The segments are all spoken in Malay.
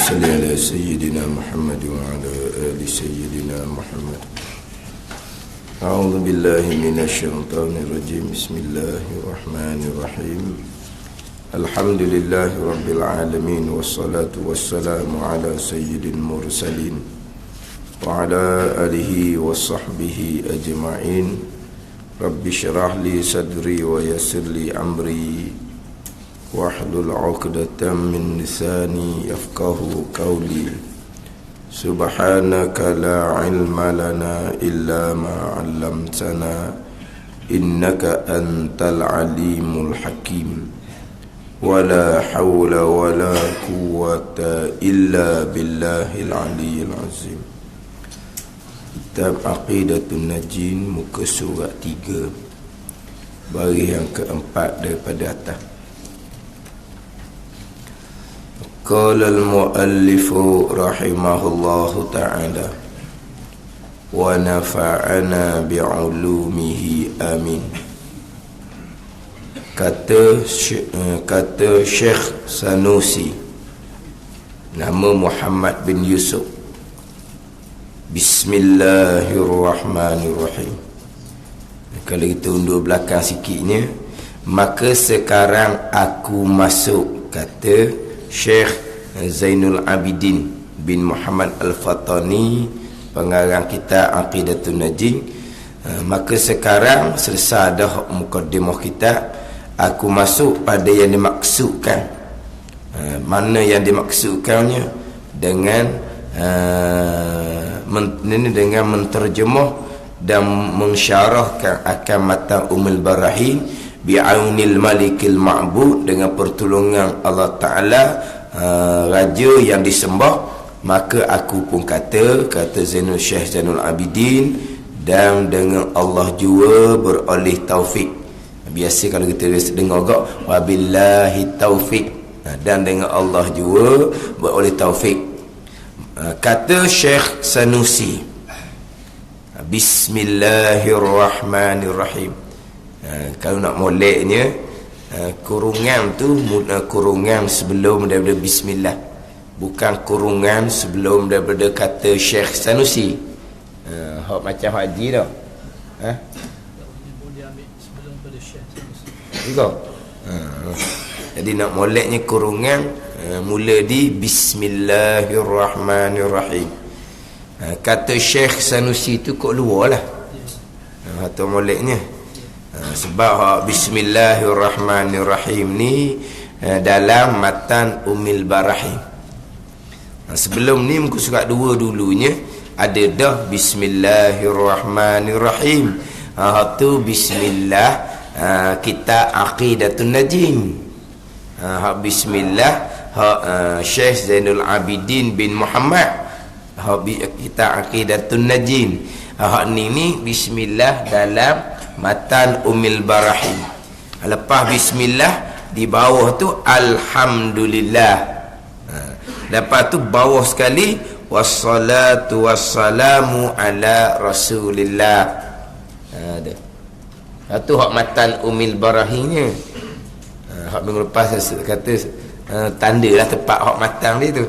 صل على سيدنا محمد وعلى آل سيدنا محمد. أعوذ بالله من الشيطان الرجيم. بسم الله الرحمن الرحيم. الحمد لله رب العالمين، والصلاة والسلام على سيد المرسلين وعلى آله وصحبه أجمعين. رب اشرح لي صدري ويسر لي أمري واحلل عقدة من لساني يفقه قولي. سبحانك لا علم لنا إلا ما علمتنا إنك أنت العليم الحكيم. ولا حول ولا قوة إلا بالله العلي العظيم. Kitab Aqidatun Najin, muka surat 3, baris yang keempat daripada atas. Qala al-muallifu rahimahullahu ta'ala wa nafa'ana bi'ulumihi amin. Kata Syekh Sanusi, nama Muhammad bin Yusuf. Bismillahirrahmanirrahim. Kalau kita undur belakang sikitnya, maka sekarang aku masuk, kata Syekh Zainul Abidin bin Muhammad Al-Fatani, pengarang kitab Aqidatun Najin. Maka sekarang selesai dah mukadimah kitab, aku masuk pada yang dimaksudkan. Mana yang dimaksudkannya dengan dengan menterjemah dan mensyarahkan akan matan Ummul Barahin bi'aunil malikil ma'bud, dengan pertolongan Allah Ta'ala, raja yang disembah. Maka aku pun kata Syekh Zainul Abidin, dan dengan Allah jua beroleh taufik. Biasa kalau kita dengar agak wabillahi taufik, dan dengan Allah jua beroleh taufik. Kata Syekh Sanusi, Bismillahirrahmanirrahim. Kalau nak moleknya, kurungan tu kurungan sebelum daripada Bismillah, bukan kurungan sebelum daripada kata Syekh Sanusi. Hak macam haji dah. Boleh ambil sebelum pada Syekh Sanusi. Jadi nak moleknya kurungan, mula di Bismillahirrahmanirrahim. Kata Syekh Sanusi tu kok luar lah atau moleknya. Sebab Bismillahirrahmanirrahim ni dalam matan Ummul Barahin. Sebelum ni muka surat 2 dulunya ada dah Bismillahirrahmanirrahim. Tu Bismillah, kita Aqidatun Najin. Bismillah, Syekh Zainul Abidin bin Muhammad, kita Aqidatun Najin. Ni Bismillah dalam matan Ummul Barahin. Lepas Bismillah, di bawah tu Alhamdulillah. Lepas tu bawah sekali wassalatu wassalamu ala Rasulillah. Tu hak matan Ummul Barahinnya. Hak minggu lepas saya kata tanda lah tepat hak matang dia tu.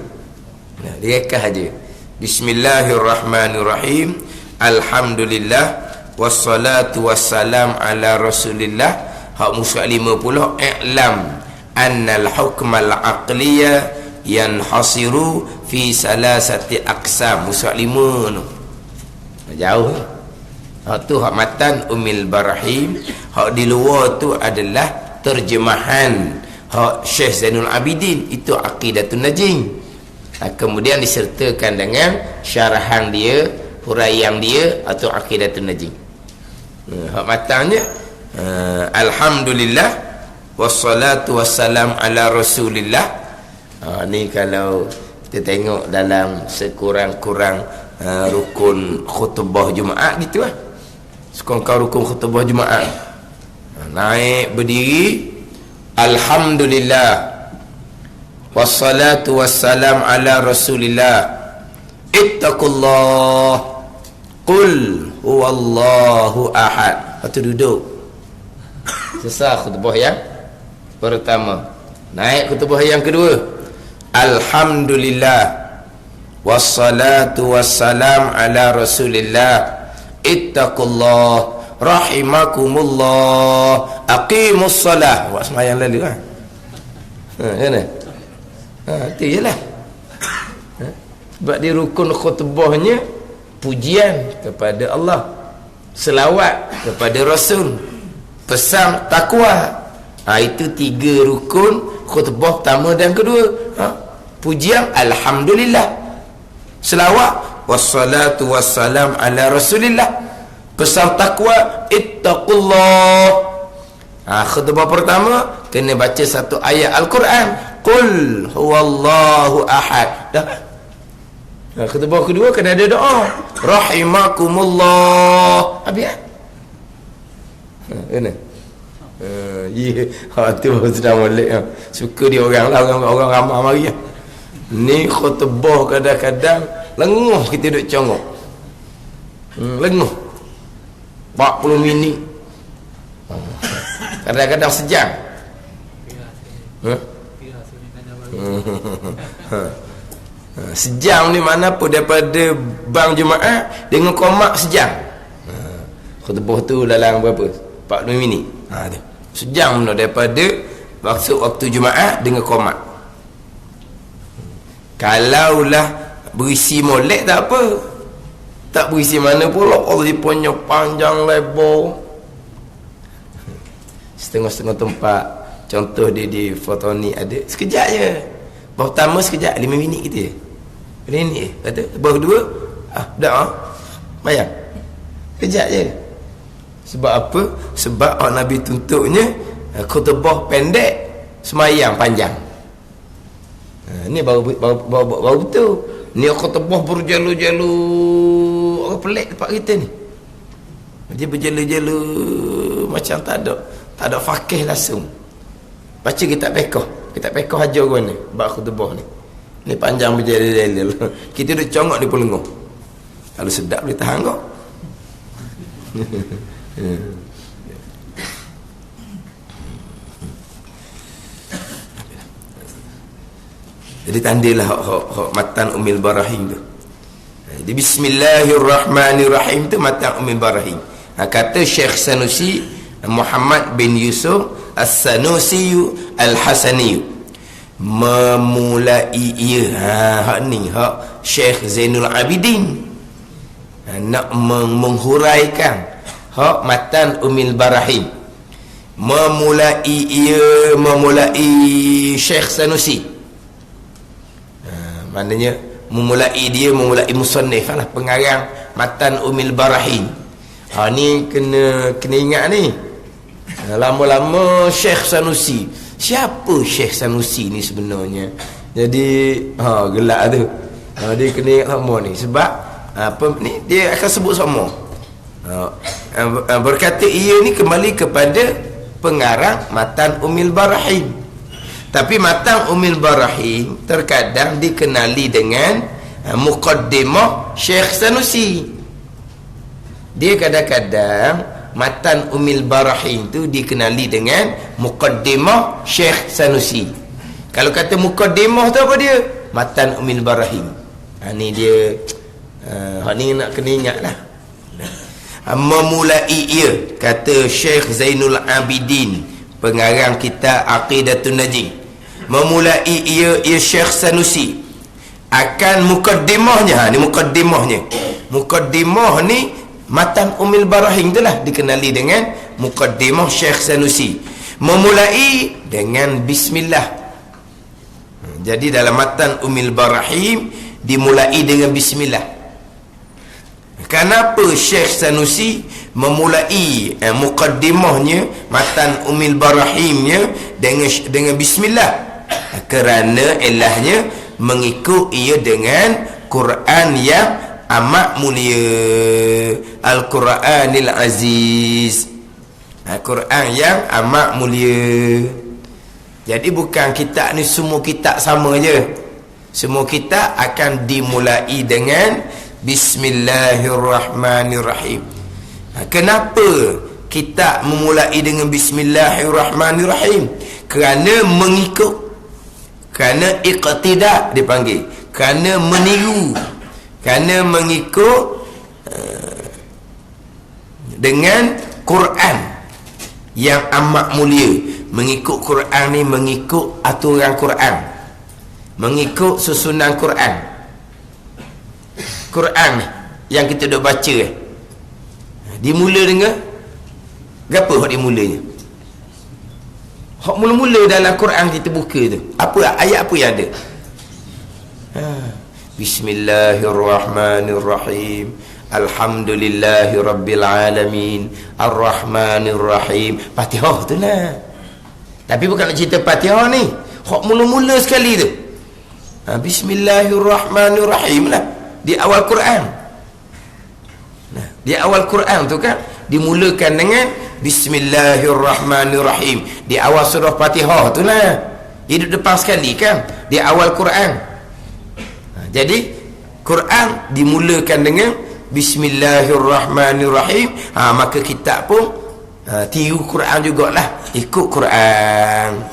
Dia kah aja. Bismillahirrahmanirrahim. Alhamdulillah wassalatu wassalam ala Rasulillah. Hak musuh 50, i'lam annal hukmal aqliya yanhasiru fi salasati aqsam. Musuh 5 tu jauh. Hak tu hak matan Ummul Barahin. Hak di luar tu adalah terjemahan hak Syekh Zainul Abidin, itu Aqidatun Najin. Kemudian disertakan dengan syarahan dia, huraian dia, atau Aqidatun Najin. Hak matangnya Alhamdulillah wassalatu wassalam ala Rasulillah. Ni kalau kita tengok dalam sekurang-kurang rukun khutbah Jumaat gitu lah. Sekurang-kurang rukun khutbah Jumaat, naik berdiri Alhamdulillah wassalatu wassalam ala Rasulillah, ittaqullah, qul huwallahu ahad. Lepas tu duduk. Selesai khutbah yang pertama. Naik khutbah yang kedua, Alhamdulillah wassalatu wassalam ala Rasulillah. Ittaqullah rahimakumullah, aqimus salah. Buat sembahyang lalu kan. Kan? Itu jelah. Sebab di rukun khutbahnya pujian kepada Allah, selawat kepada Rasul, pesan takwa. Itu 3 rukun khutbah pertama dan kedua. Pujian alhamdulillah, selawat wassalatu wassalam ala Rasulillah, pesan takwa ittaqullah. Khutbah pertama kena baca satu ayat Al-Quran, qul huwallahu ahad. Dah. Khutbah kedua kena ada doa, rahimakumullah. Habis kena. Tu sedang molek. Suka dia orang lah, orang ramai mari. Ni khutbah kadang-kadang lenguh kita duduk congok. Lenguh 40 minit, kadang-kadang sejam. Sejam ni mana pun daripada bang jemaah dengan komak sejam. Khutbah tu dalam berapa? 40 minit. Tu. Sejam no daripada waktu jemaah dengan komak. Kalaulah berisi molek tak apa. Tak berisi mana pula Allah punya panjang lebar. Setengah-setengah tempat, contoh dia di foto ni ada sekejap je. Bahawa pertama sekejap 5 minit kita je. 5 minit je. Kata bahawa kedua dah bayang. Sekejap je. Sebab apa? Sebab Nabi tuntutnya khutbah pendek, semayang panjang. Ni baru betul. Ni khutbah berjalu-jalu. Orang pelik tempat kita ni. Dia berjalu-jalu macam tak ada fakih langsung. Baca kitab fiqh. Kitab fiqh ajar orang ni bab khutbah ni. Ni panjang berjalu-jalu. Kita duk congok di pelengah. Kalau sedap boleh tahan kau. Jadi tandilah hak matan Ummul Barahim tu. Jadi bismillahirrahmanirrahim tu matan Ummul Barahim. Kata Syekh Sanusi Muhammad bin Yusuf As-Sanusi Al-Hasani, memulai hak ni hak Syekh Zainul Abidin nak menghuraikan hak matan Ummul Barahim, memulai Syekh Sanusi. Maknanya memulai musannif lah, pengarang matan Ummul Barahim. Ni kena ingat ni. Lama-lama Syekh Sanusi. Siapa Syekh Sanusi ni sebenarnya? Jadi gelak tu. Dia kena ingat sama ni sebab apa ni dia akan sebut sama. Berkata ia ni kembali kepada pengarang matan Ummul Barahim. Tapi matan Ummul Barahim terkadang dikenali dengan muqaddimah Syekh Sanusi. Dia kadang-kadang matan Ummul Barahim tu dikenali dengan muqaddimah Syekh Sanusi. Kalau kata muqaddimah tu apa dia? Matan Ummul Barahim. Ni dia ni nak kena ingat lah. Memulai ia, kata Syekh Zainul Abidin, pengarang kitab Aqidatun Najih, memulai ia Syekh Sanusi akan muqaddimahnya. Ni muqaddimah ni matan Ummul Barahim itulah dikenali dengan muqaddimah Syekh Sanusi, memulai dengan bismillah. Jadi dalam matan Ummul Barahim dimulai dengan bismillah. Kenapa Syekh Sanusi memulai muqaddimahnya matan Ummul Barahimnya dengan bismillah? Kerana ilahnya mengikut ia dengan Quran yang amat mulia, Al-Quranil Aziz, Quran yang amat mulia. Jadi bukan kitab ni semua kitab sama je. Semua kitab akan dimulai dengan Bismillahirrahmanirrahim. Kenapa kitab memulai dengan Bismillahirrahmanirrahim? Kerana kerana iqtidak dipanggil, kerana meniru, kerana mengikut dengan Quran yang amat mulia. Mengikut Quran ni mengikut aturan Quran, mengikut susunan Quran. Quran ni yang kita dah baca dimula dengan apa hak dimulanya? Hak mula-mula dalam Quran kita buka tu, apa ayat apa yang ada? Bismillahirrahmanirrahim. Alhamdulillahi Rabbil Alamin Ar-Rahmanir-Rahim. Fatihah tu lah. Tapi bukan nak cerita Fatihah ni, hak mula-mula sekali tu. Bismillahirrahmanirrahim lah di awal Quran. Di awal Quran tu kan dimulakan dengan Bismillahirrahmanirrahim di awal surah Fatihah tu lah. Hidup depan sekali kan di awal Quran. Jadi Quran dimulakan dengan Bismillahirrahmanirrahim. Maka kita pun tiru Quran jugalah, ikut Quran.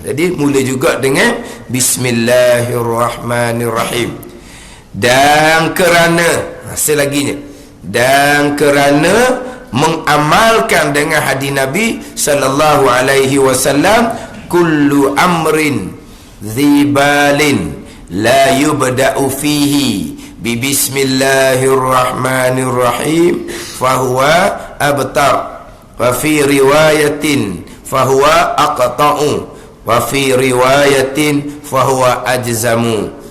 Jadi mula juga dengan Bismillahirrahmanirrahim. Dan kerana selaginya, dan kerana mengamalkan dengan hadis Nabi sallallahu alaihi wasallam, kullu amrin dzibalin la yubda'u fihi bi bismillahirrahmanirrahim fahuwa abtar, wa fi riwayatin fahuwa aqta'u, wa fi riwayatin fahuwa ajzamu.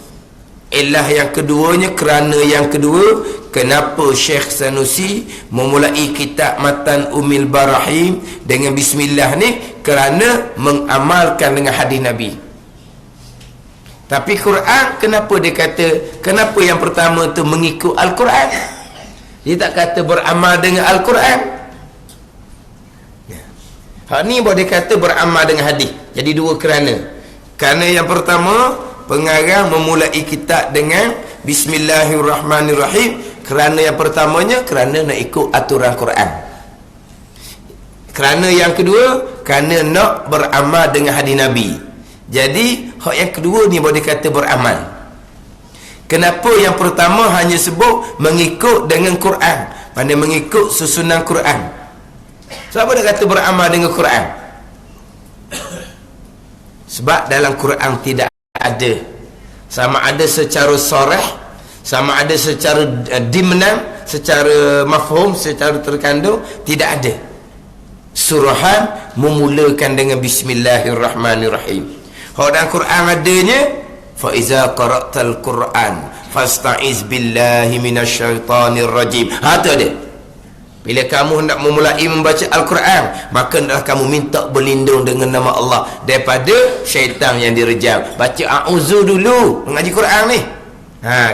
Ilah yang keduanya, kerana yang kedua, kenapa Syekh Sanusi memulai kitab Matan Umil Barahim dengan bismillah ni, kerana mengamalkan dengan hadis Nabi. Tapi Quran, kenapa dia kata, kenapa yang pertama tu mengikut Al-Quran? Dia tak kata beramal dengan Al-Quran. Hak ni boleh kata beramal dengan hadis. Jadi dua kerana. Kerana yang pertama, pengarang memulai kitab dengan Bismillahirrahmanirrahim. Kerana yang pertamanya, kerana nak ikut aturan Quran. Kerana yang kedua, kerana nak beramal dengan hadis Nabi. Jadi hak yang kedua ni boleh kata beramal. Kenapa yang pertama hanya sebut mengikut dengan Quran, mana mengikut susunan Quran? Sebab dia kata beramal dengan Quran? Sebab dalam Quran tidak ada, sama ada secara sorah, sama ada secara dimnan, secara mafhum, secara terkandung, tidak ada surahan memulakan dengan Bismillahirrahmanirrahim. Kalau dalam Quran adanya, fa iza qara'tal Quran fasta'iz billahi minasyaitonir rajim. Tu ada. Bila kamu hendak memulai membaca Al-Quran, maka hendaklah kamu minta berlindung dengan nama Allah daripada syaitan yang direjam. Baca a'udzu dulu mengaji Quran ni.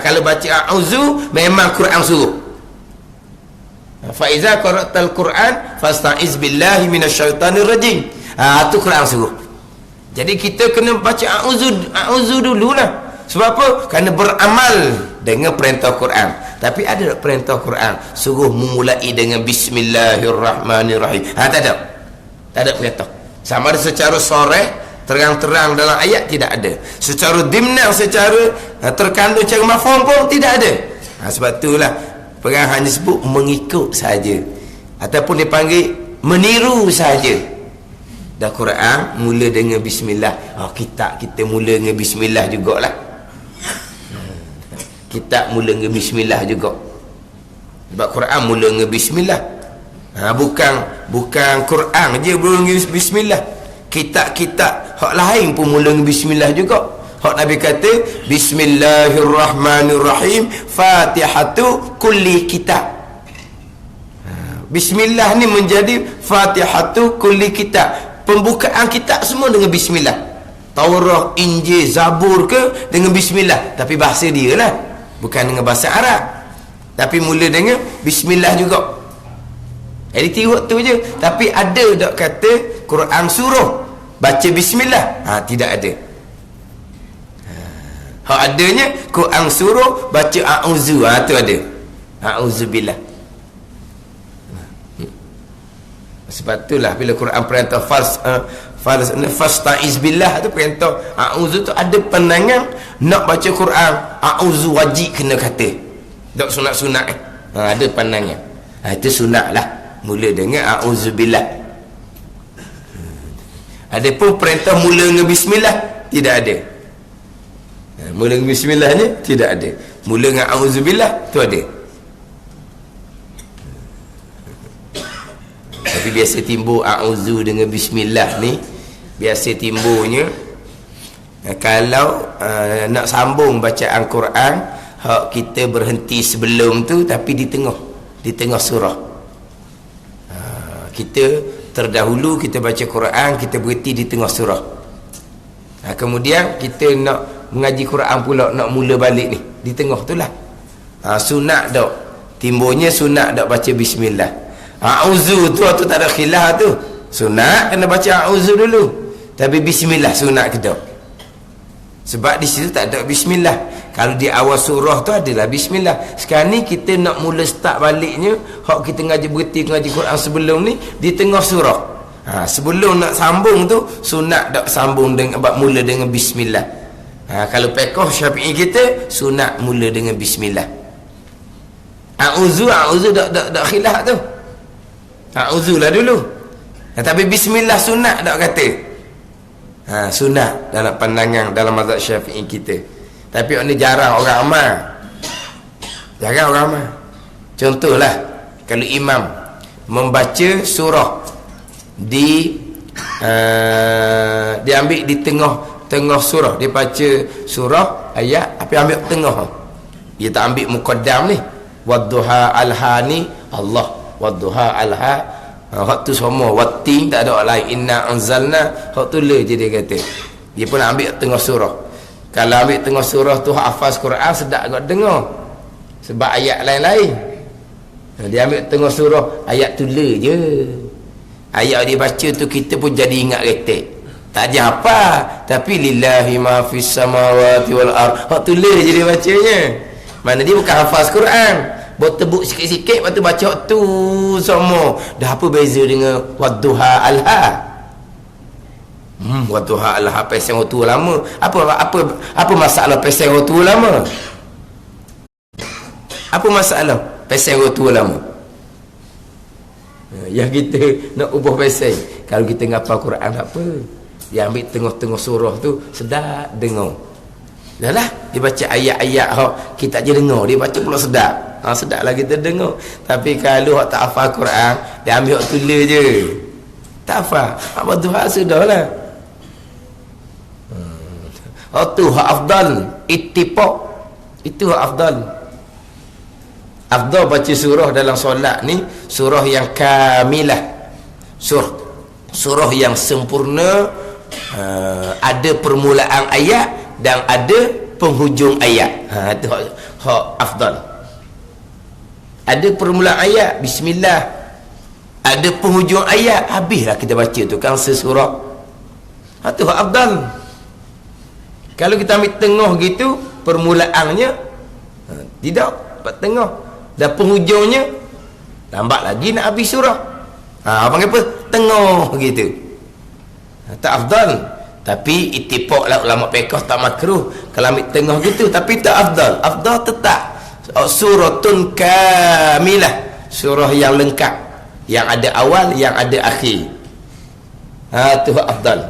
Kalau baca a'udzu, memang Quran suruh. Fa iza qara'tal Quran fasta'iz billahi minasyaitonir rajim. Tu Quran suruh. Jadi kita kena baca a'udzu dululah. Sebab apa? Kerana beramal dengan perintah Quran. Tapi ada tak perintah Quran suruh memulai dengan Bismillahirrahmanirrahim? Tak ada. Tak ada perintah. Sama ada secara soreh, terang-terang dalam ayat, tidak ada. Secara dimnan, secara terkandung, secara mafhum pun tidak ada. Sebab itulah perang hanya sebut mengikut saja, ataupun dipanggil meniru saja. Dah Quran mula dengan bismillah. Kitab kita mula dengan bismillah jugalah. Kitab mula dengan bismillah juga. Sebab Quran mula dengan bismillah. Bukan Quran je mula dengan bismillah. Kitab-kitab hak lain pun mula dengan bismillah juga. Hak Nabi kata Bismillahirrahmanirrahim Fatihatu kulli kitab. Bismillah ni menjadi Fatihatu kulli kitab. Pembukaan kitab semua dengan bismillah. Taurah, Injil, Zabur ke dengan bismillah, tapi bahasa dia lah, bukan dengan bahasa Arab, tapi mula dengan bismillah juga. Jadi tiwak tu je. Tapi ada tak kata Quran suruh baca bismillah? Tidak ada. Hak adanya Quran suruh baca a'udzu. Tu ada. A'udzubillah. Sebab itulah bila Quran perintah fasta'iz billah tu, perintah a'udzu tu ada pandangan nak baca Quran a'udzu wajib kena kata, tak sunat-sunat ada pandangan. Itu sunat lah mula dengan a'udzu billah. Ada pun perintah mula dengan bismillah tidak ada. Mula dengan bismillah ni tidak ada, mula dengan a'udzu billah tu ada. Tapi biasa timbul a'udzu dengan bismillah ni, biasa timbulnya kalau nak sambung bacaan Quran, hak kita berhenti sebelum tu tapi di tengah surah. Kita terdahulu kita baca Quran, kita berhenti di tengah surah. Kemudian kita nak mengaji Quran pula, nak mula balik ni di tengah tu lah. Sunat dak, timbulnya sunat dak baca bismillah. A'udzu tu tak ada khilaf tu. Sunat kena baca a'udzu dulu. Tapi bismillah sunat ke tak? Sebab di situ tak ada bismillah. Kalau di awal surah tu adalah bismillah. Sekarang ni kita nak mula start baliknya, hak kita berhenti ngaji Quran sebelum ni di tengah surah. Sebelum nak sambung tu sunat tak sambung dengan mula dengan bismillah. Kalau fiqh Syafi'i kita sunat mula dengan bismillah. A'udzu tak khilaf tu. A'udzu lah dulu. Tapi bismillah sunat tak kata. Sunat dalam pandangan dalam mazhab Syafi'i kita. Tapi ini jarang orang amal. Jarang orang amal. Contohlah kalau imam membaca surah dia ambil di tengah surah, dia baca surah ayat apa ambil tengah. Dia tak ambil muqaddam ni. Wadduha alhani Allah, wadduha alha, hak tu semua wattin, tak ada orang lain. Inna anzalna, hak tu le je dia kata. Dia pun ambil tengah surah. Kalau ambil tengah surah tu hafaz Quran sedap agak dengar, sebab ayat lain-lain. Dia ambil tengah surah, ayat tu le je. Ayat dia baca tu kita pun jadi ingat retek, tak je apa, tapi lillahi ma fis samawati wal ard, hak tu le je dia bacanya. Mana dia bukan hafaz Quran, buat tebuk sikit-sikit, lepas tu baca tu semua. Dah apa beza dengan wadduha alha? Wadduha alha pasal waktu lama. Apa masalah pasal waktu lama? Apa masalah pasal waktu lama? Yang kita nak ubah pasal, kalau kita ngapal Quran tak apa. Dia ambil tengah-tengah surah tu sedap dengar. Dah lah, dia baca ayat-ayat kita je dengar, dia baca pula sedap. Sedap lah kita dengar. Tapi kalau tak hafal Quran, dia ambil tulis je, tak hafal. Apa tu hak sudah lah. Tu hak afdal, ittifaq. Itu hak afdal. Afdal baca surah dalam solat ni surah yang kamilah, surah yang sempurna, ada permulaan ayat dan ada penghujung ayat. Itu hak afdal. Ada permulaan ayat bismillah, ada penghujung ayat, habislah kita baca tu kan sesurah. Itu hak afdal. Kalau kita ambil tengah gitu, permulaannya tidak dapat tengah, dan penghujungnya lambat lagi nak habis surah. Panggil apa? Tengah gitu. Tak afdal. Tapi ittifaq lah ulama fiqh tak makruh kalau ambil tengah gitu, tapi tak afdal. Afdal tetap suratun kamilah, surah yang lengkap, yang ada awal, yang ada akhir. Tu afdal.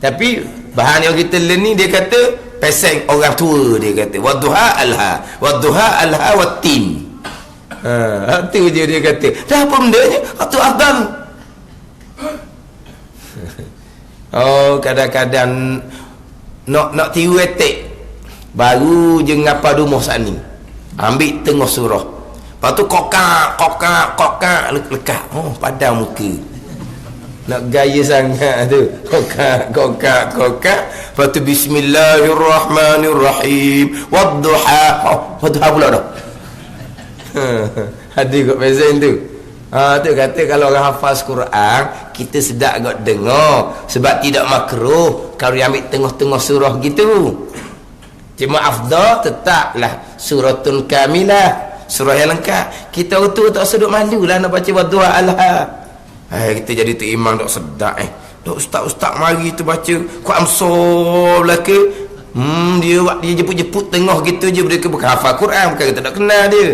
Tapi bahan yang kita learn ni, dia kata peseng orang tua, dia kata wadduha alha, wadduha alha wattin. Tu je dia kata. Dah apa bendanya? Tu afdal. Kadang-kadang nak tiru etik, baru je ngapa rumah saat ni, ambil tengah surah, lepas tu kokak lekat, padam muka, nak gaya sangat tu, kokak, lepas tu bismillahirrahmanirrahim, wadduha, wadduha pula dah. Ada kot pesan tu. Tu kata kalau orang hafaz Quran, kita sedap agak dengar, sebab tidak makruh kalau dia ambil tengah-tengah surah gitu. Cuma afdal tetaplah suratun kamilah, surah yang lengkap. Kita tu tak sedut malu lah nak baca wadduha alha. Kita jadi tu imam dok sedap dok ustaz-ustaz mari tu baca Quran so belaka. Dia jeput-jeput tengah gitu je, mereka bukan hafal Quran, bukan kita tak kenal dia.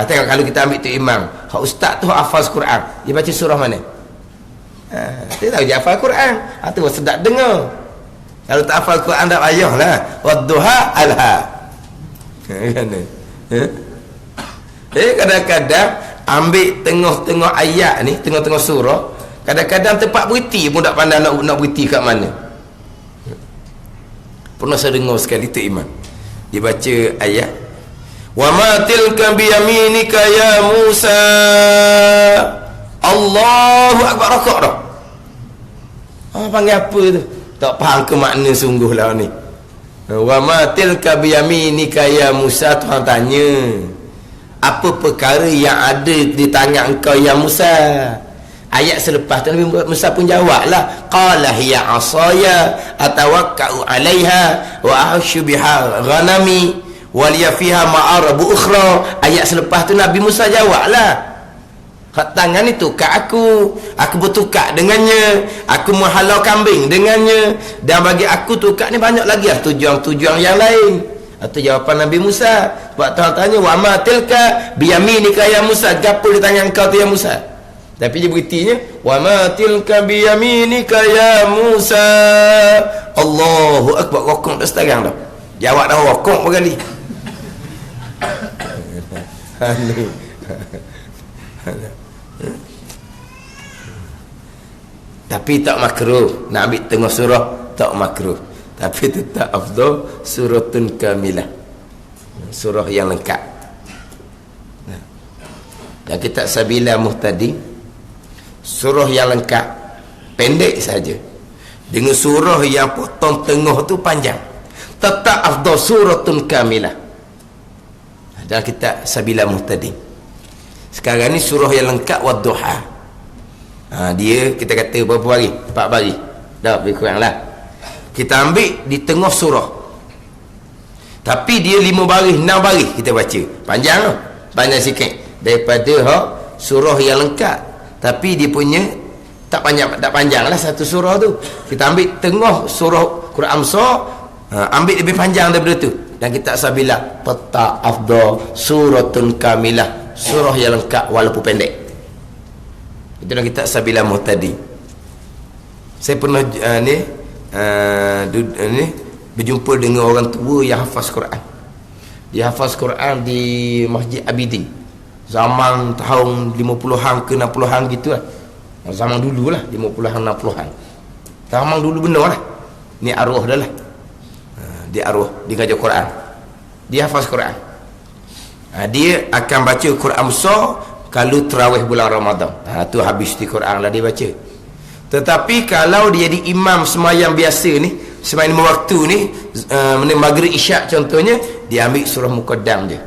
Tengok kalau kita ambil tu imam, hak ustaz tu hafal Quran, dia baca surah mana? Dia tahu dia hafal Quran. Tu sedap dengar. Kalau tak hafal Quran tak payahlah. Wadduha alha. Kadang-kadang ambil tengah-tengah ayat ni, tengah-tengah surah, kadang-kadang tempat berhenti pun tak pandai nak berhenti kat mana. Pernah saya dengar sekali tu imam, dia baca ayat wa ma tilka bi yaminika ya Musa, Allahu akbar, rakaat dah. Panggil apa tu? Tak faham ke makna sungguh lah ni. Wa ma tilka bi yaminika ya Musa, Tuhan tanya, apa perkara yang ada di tangan engkau ya Musa? Ayat selepas tu Nabi Musa pun jawablah, qala hiya asaya atawakka'u 'alaiha wa ahshu biha ghanami wa liya fiha ma'arabu ukhra. Ayat selepas tu Nabi Musa jawablah, hak tangan ni tukar aku bertukar dengannya, aku menghalau kambing dengannya, dan bagi aku tukar ni banyak lagi tujuan-tujuan yang lain. Itu jawapan Nabi Musa. Sebab Tuhan tanya wa ma tilka biyaminika ya Musa, gapo di tangan kau tu ya Musa? Tapi dia beritinya wa ma tilka biyaminika ya Musa, Allahu akbar, rokok dah sekarang dah. Jawab dah rokok berkali. Tapi tak makruh nak ambil tengah surah, tak makruh, tapi tetap afdal suratun kamilah, surah yang lengkap. Dan kitab Sabila Muhtadi, surah yang lengkap pendek saja, dengan surah yang potong tengah tu panjang, tetap afdal suratun kamilah. Dalam kitab Sabila Muhtadi. Sekarang ni surah yang lengkap Wadduha. Dia kita kata berapa hari? 4 baris. Dah lebih kurang lah. Kita ambil di tengah surah, tapi dia 5 baris 6 baris kita baca. Panjang tu, panjang sikit daripada surah yang lengkap, tapi dia punya tak panjang lah satu surah tu. Kita ambil tengah surah Quran Amsar, ambil lebih panjang daripada tu, dan kita Sabila peta afdal suratun kamilah, surah yang lengkap walaupun pendek. Itu dah kita Sabila Muhtadi. Saya pernah berjumpa dengan orang tua yang hafaz Quran. Dia hafaz Quran di Masjid Abidin zaman tahun 50-an ke 60-an gitu lah. Zaman dulu lah, 50-an 60-an. Zaman dulu benar lah. Ni arwah dah lah. Dia arwah, dia ngajar Quran, dia hafaz Quran. Dia akan baca Quran besar kalau terawih bulan Ramadan. Tu habis di Quran lah dia baca. Tetapi kalau dia jadi imam semayang biasa ni, semayang 5 waktu ni, maghrib isyak contohnya, dia ambil surah Muqaddam je.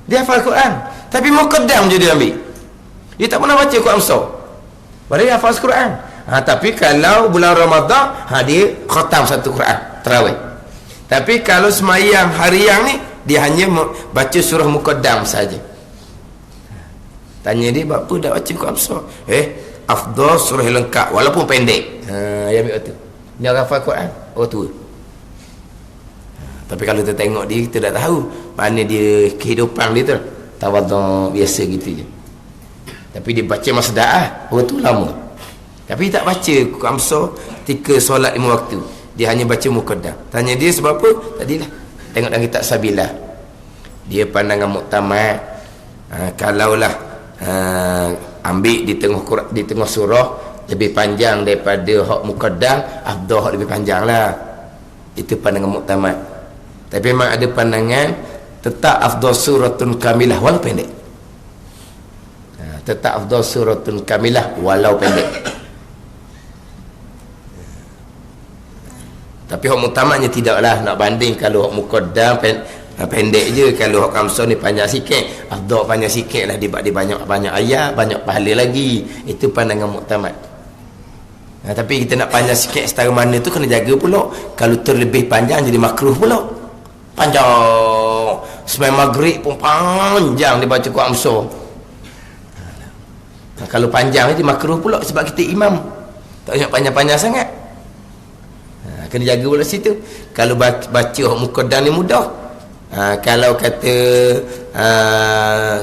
Dia hafal Quran, tapi Muqaddam je dia ambil. Dia tak pernah baca Quran besar, padahal dia hafal Quran. Tapi kalau bulan Ramadan, dia khatam satu Quran terawih. Tapi kalau semayang harian ni, dia hanya baca surah Muqaddam saja. Tanya dia, apa dah baca Quran besar? Afdal surah lengkap walaupun pendek. Dia ambil tu. Dia hafal Quran, orang tua. Tapi kalau kita tengok dia, kita dah tahu mana dia kehidupan dia tu. Tawadhu biasa gitu je. Tapi dia baca masdaq orang tu lama. Tapi tak baca Quran besar ketika solat 5 waktu. Dia hanya baca Muqaddam. Tanya dia sebab apa? Tadilah tengok dalam kitab Sabilah. Dia pandangan muktamad, kalaulah ambil di tengah surah lebih panjang daripada hak Muqaddam, afdal hak lebih panjang lah. Itu pandangan muktamad. Tapi memang ada pandangan tetap afdal suratun kamilah walau pendek. Tetap afdal suratun kamilah walau pendek. Tapi hak muktamadnya tidaklah nak banding. Kalau hak Muqaddam pendek je, kalau hak Kamsah ni panjang sikit, afdal panjang sikit lah, dia banyak ayat, banyak pahala lagi. Itu pandangan muktamad. Tapi kita nak panjang sikit setara mana tu kena jaga pula. Kalau terlebih panjang jadi makruh pula. Panjang semai maghrib pun panjang dia baca Quran besar. Kalau panjang nanti makruh pula sebab kita imam. Tak nak panjang-panjang sangat. Kena jaga pula situ. Kalau baca muqaddam ni mudah. Kalau kata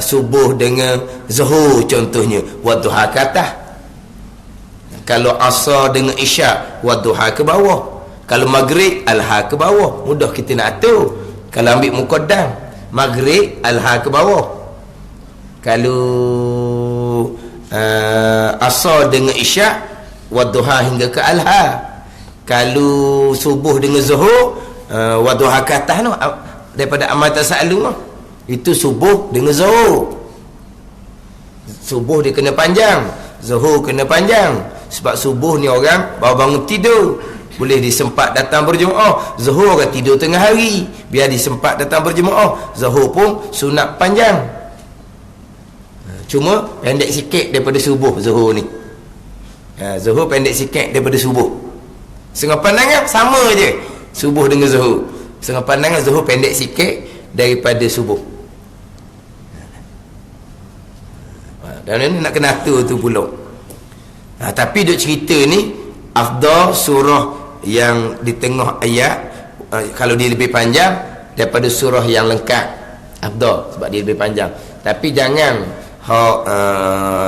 subuh dengan zuhur contohnya, wadduha ke atas. Kalau asar dengan isyak, wadduha ke bawah. Kalau maghrib, alha ke bawah. Mudah kita nak atur. Kalau ambil muqaddam, maghrib, alha ke bawah. Kalau asar dengan isyak, wadduha hingga ke alha. Kalau subuh dengan zuhur, wadduha ke atas no, daripada amal tasallum no. Itu subuh dengan zuhur. Subuh dia kena panjang, zuhur kena panjang. Sebab subuh ni orang baru bangun tidur, boleh disempat datang berjemaah. Zuhur orang tidur tengah hari, biar disempat datang berjemaah. Zuhur pun sunat panjang, cuma pendek sikit daripada subuh zuhur ni. Zuhur pendek sikit daripada subuh. Setengah pandangan sama je subuh dengan zuhur. Setengah pandangan zuhur pendek sikit daripada subuh. Dan ini nak kena atur tu pula. Tapi duk cerita ni afdal surah yang di tengah ayat, kalau dia lebih panjang daripada surah yang lengkap, afdal sebab dia lebih panjang. Tapi jangan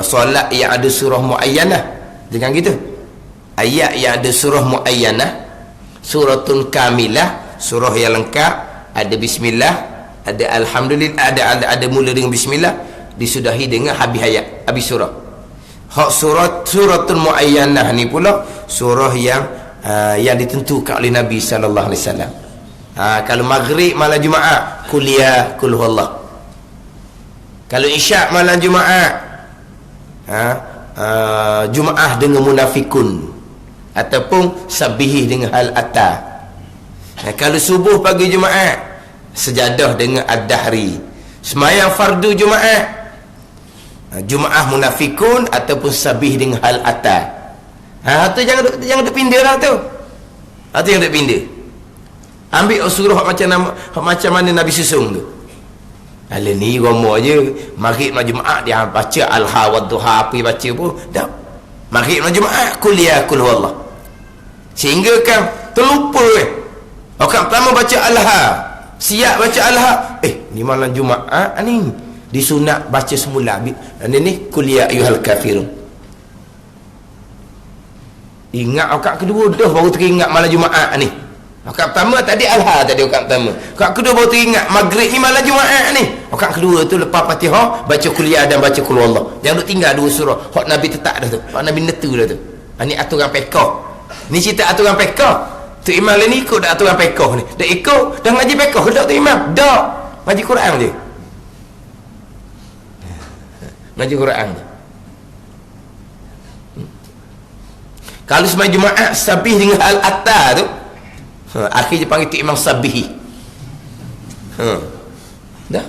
solat yang ada surah muayyanah, jangan gitu. Ayat yang ada surah muayyanah, suratun kamilah, surah yang lengkap, ada bismillah, ada alhamdulillah, ada mula dengan bismillah, disudahi dengan habis ayat, habis surah. Hak suratun muayyanah ni pula surah yang ditentukan oleh Nabi sallallahu alaihi wasallam. Kalau maghrib malam Jumaat, kuliah kul huwallah. Kalau isyak malam Jumaat, Jumaah dengan munafikun, ataupun sabihi dengan hal atta. Kalau subuh pagi Jumaat, sejadah dengan ad-dahri. Semayang fardu Jumaat, Jumaah munafikun ataupun sabih dengan hal atta. Tu jangan duk pindah lah tu. Tu yang duk pindah. Ambil surah macam mana Nabi susun tu. Ala ni romo je. Maghrib malam Jumaat dia baca al-ha wa duha, apa baca pun dah. Maghrib malam Jumaat kuliah kul huwallah. Sehingga kan terlupa orang pertama baca al-ha, siap baca al-ha, ni malam Jumaat ni disunat baca semula ni kuliah ayyuhal kafirun. Ingat akak kedua dah baru teringat malam Jumaat ni. Akak pertama tadi al-ha, tadi akak pertama. Akak kedua baru teringat maghrib ni malam Jumaat ni. Akak kedua tu lepas Fatihah baca kuliah dan baca qul huwallah. Jangan duk tinggal dua surah. Hak Nabi tetap dah tu. Hak Nabi netu dah tu. Ni aturan fiqh. Ni cerita aturan fiqh. Tu imam ni ikut dah aturan fiqh ni. Dah ikut dah ngaji fiqh dah tu imam. Dah ngaji Quran je. Ngaji Quran je. Kalau semai Jumaat sabih dengan al-atta tu, akhirnya panggil tu imam sabihi. Dah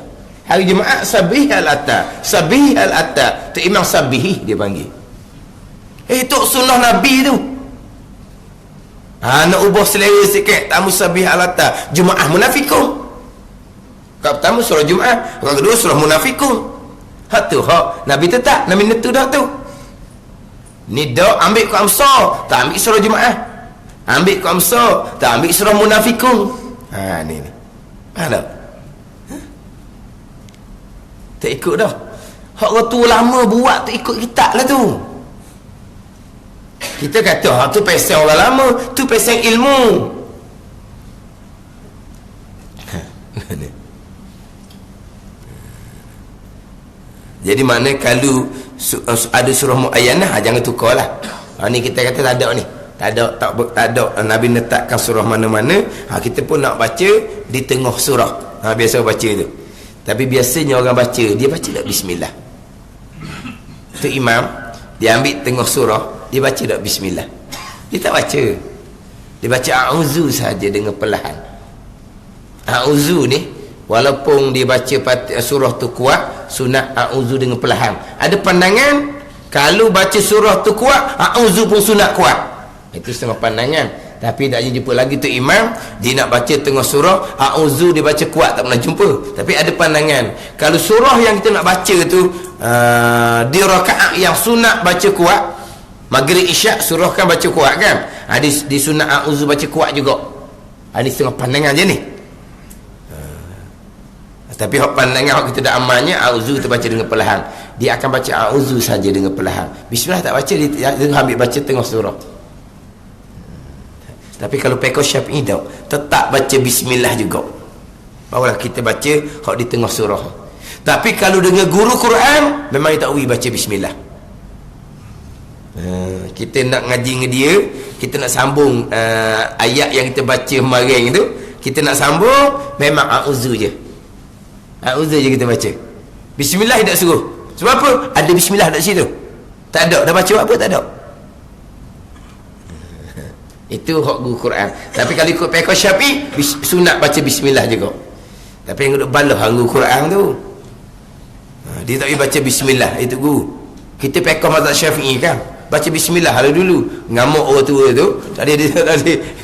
hari Jumaat sabih al-atta, sabih al-atta, tu imam sabihi dia panggil. Itu sunnah Nabi tu. Nak ubah selera sikit, tamu sabih al-atta, Jumaah munafikun. Kau pertama surah Jumaat, kau kedua surah munafikun. Hak tu hak Nabi tetap, Nabi netu dah tu. Ni dak ambil ku amsar, tak ambil surah Jumaat. Ambil ku amsar, tak ambil surah munafikun. Ni. Ada. Tak ikut dah. Hak orang tua lama buat tu ikut kitab lah tu. Kita kata tu pasal orang lama, tu pasal ilmu. Jadi mana kalau ada surah muayyanah, jangan tukarlah. Ni kita kata tak ada ni. Tak ada Nabi letakkan surah mana-mana. Kita pun nak baca di tengah surah. Biasa baca tu. Tapi biasanya orang baca, dia baca tak bismillah. Tu imam, dia ambil tengah surah, dia baca tak bismillah. Dia tak baca. Dia baca a'udzu saja dengan perlahan. A'udzu ni walaupun dia baca surah tu kuat, sunat a'udzu dengan perlahan. Ada pandangan kalau baca surah tu kuat, a'udzu pun sunat kuat. Itu setengah pandangan. Tapi tak jumpa lagi tu imam, dia nak baca tengah surah a'udzu, dia baca kuat, tak pernah jumpa. Tapi ada pandangan, kalau surah yang kita nak baca tu di rakaat yang sunat baca kuat, maghrib isyak surah kan baca kuat kan, di sunat a'udzu baca kuat juga. Ada setengah pandangan je ni. Tapi hak pandangan hak kita dah amalnya, a'udzu kita baca dengan perlahan. Dia akan baca a'udzu saja dengan perlahan. Bismillah tak baca, dia ambil baca tengah surah. Tapi kalau pekor Syafi'i tetap baca bismillah juga. Barulah kita baca hak di tengah surah. Tapi kalau dengan guru Quran, memang tak boleh baca bismillah. Kita nak ngaji dengan dia, kita nak sambung ayat yang kita baca kemarin tu, kita nak sambung, memang a'udzu je. A'udzu je kita baca. Bismillah tak suruh. Sebab apa? Ada bismillah dekat situ. Tak ada. Dah baca apa tak ada. Itu hak guru Quran. Tapi kalau ikut pekor Syafi'i, sunat baca bismillah juga. Tapi yang duduk balah guru Quran tu, dia tak boleh baca bismillah. Itu guru. Kita pekor mazhab Syafi'i kan, baca bismillah hari dulu. Ngamuk orang tua tu, tak ada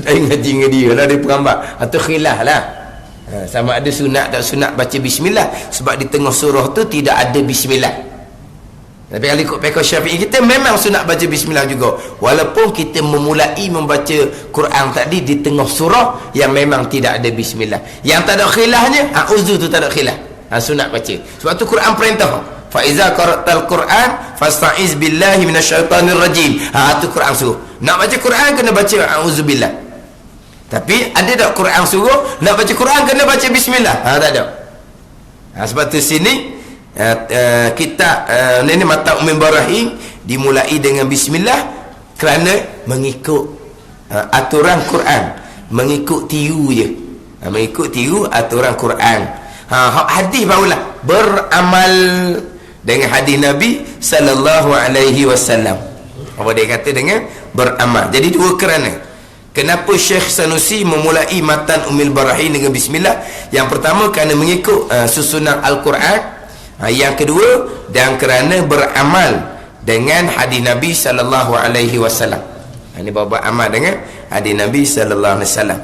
ngaji dengan dia lah, dia perambat atau khilaf lah. Sama ada sunat tak sunat baca bismillah, sebab di tengah surah tu tidak ada bismillah. Tapi kalau ikut pekor Syafi'i, kita memang sunat baca bismillah juga, walaupun kita memulai membaca Quran tadi di tengah surah yang memang tidak ada bismillah. Yang tak ada khilafnya a'udzu tu tak ada khilaf, sunat baca. Sebab tu Quran perintah, fa iza qara'tal Quran fasta'iz billahi minasyaitanir rajim. Tu Quran suruh nak baca Quran kena baca a'udzubillah. Tapi ada tak Quran suruh nak baca Quran kena baca bismillah? Tak ada. Sebab tu sini kita ini mata Ummul Barahim dimulai dengan bismillah kerana mengikut aturan Quran, mengikut tiru je, mengikut tiru aturan Quran. Hadis barulah beramal dengan hadis Nabi sallallahu alaihi wasallam. Apa dia kata dengan beramal? Jadi dua kerana. Kenapa Syekh Sanusi memulai matan Ummul Barahim dengan bismillah? Yang pertama kerana mengikut susunan Al-Quran. Yang kedua, dan kerana beramal dengan hadis Nabi sallallahu alaihi wasallam. Ini bawa amal dengan hadis Nabi sallallahu alaihi wasallam.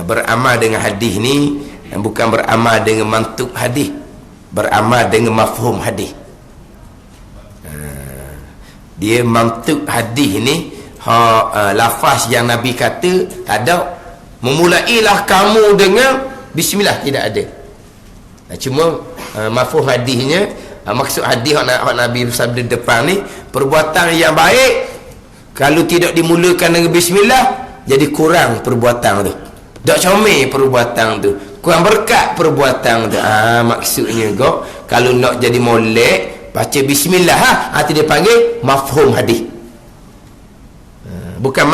Beramal dengan hadis ni bukan beramal dengan mantuk hadis, beramal dengan mafhum hadis. Dia mantuk hadis ni, lafaz yang Nabi kata tak ada. Memulailah kamu dengan bismillah, tidak ada. Cuma mafhum hadisnya, maksud hadis hak Nabi bersabda depan ni, perbuatan yang baik kalau tidak dimulakan dengan bismillah jadi kurang perbuatan tu, tak comel perbuatan tu, kurang berkat perbuatan tu. Maksudnya kok kalau nak jadi molek baca bismillah, itu dia panggil mafhum hadis, bukan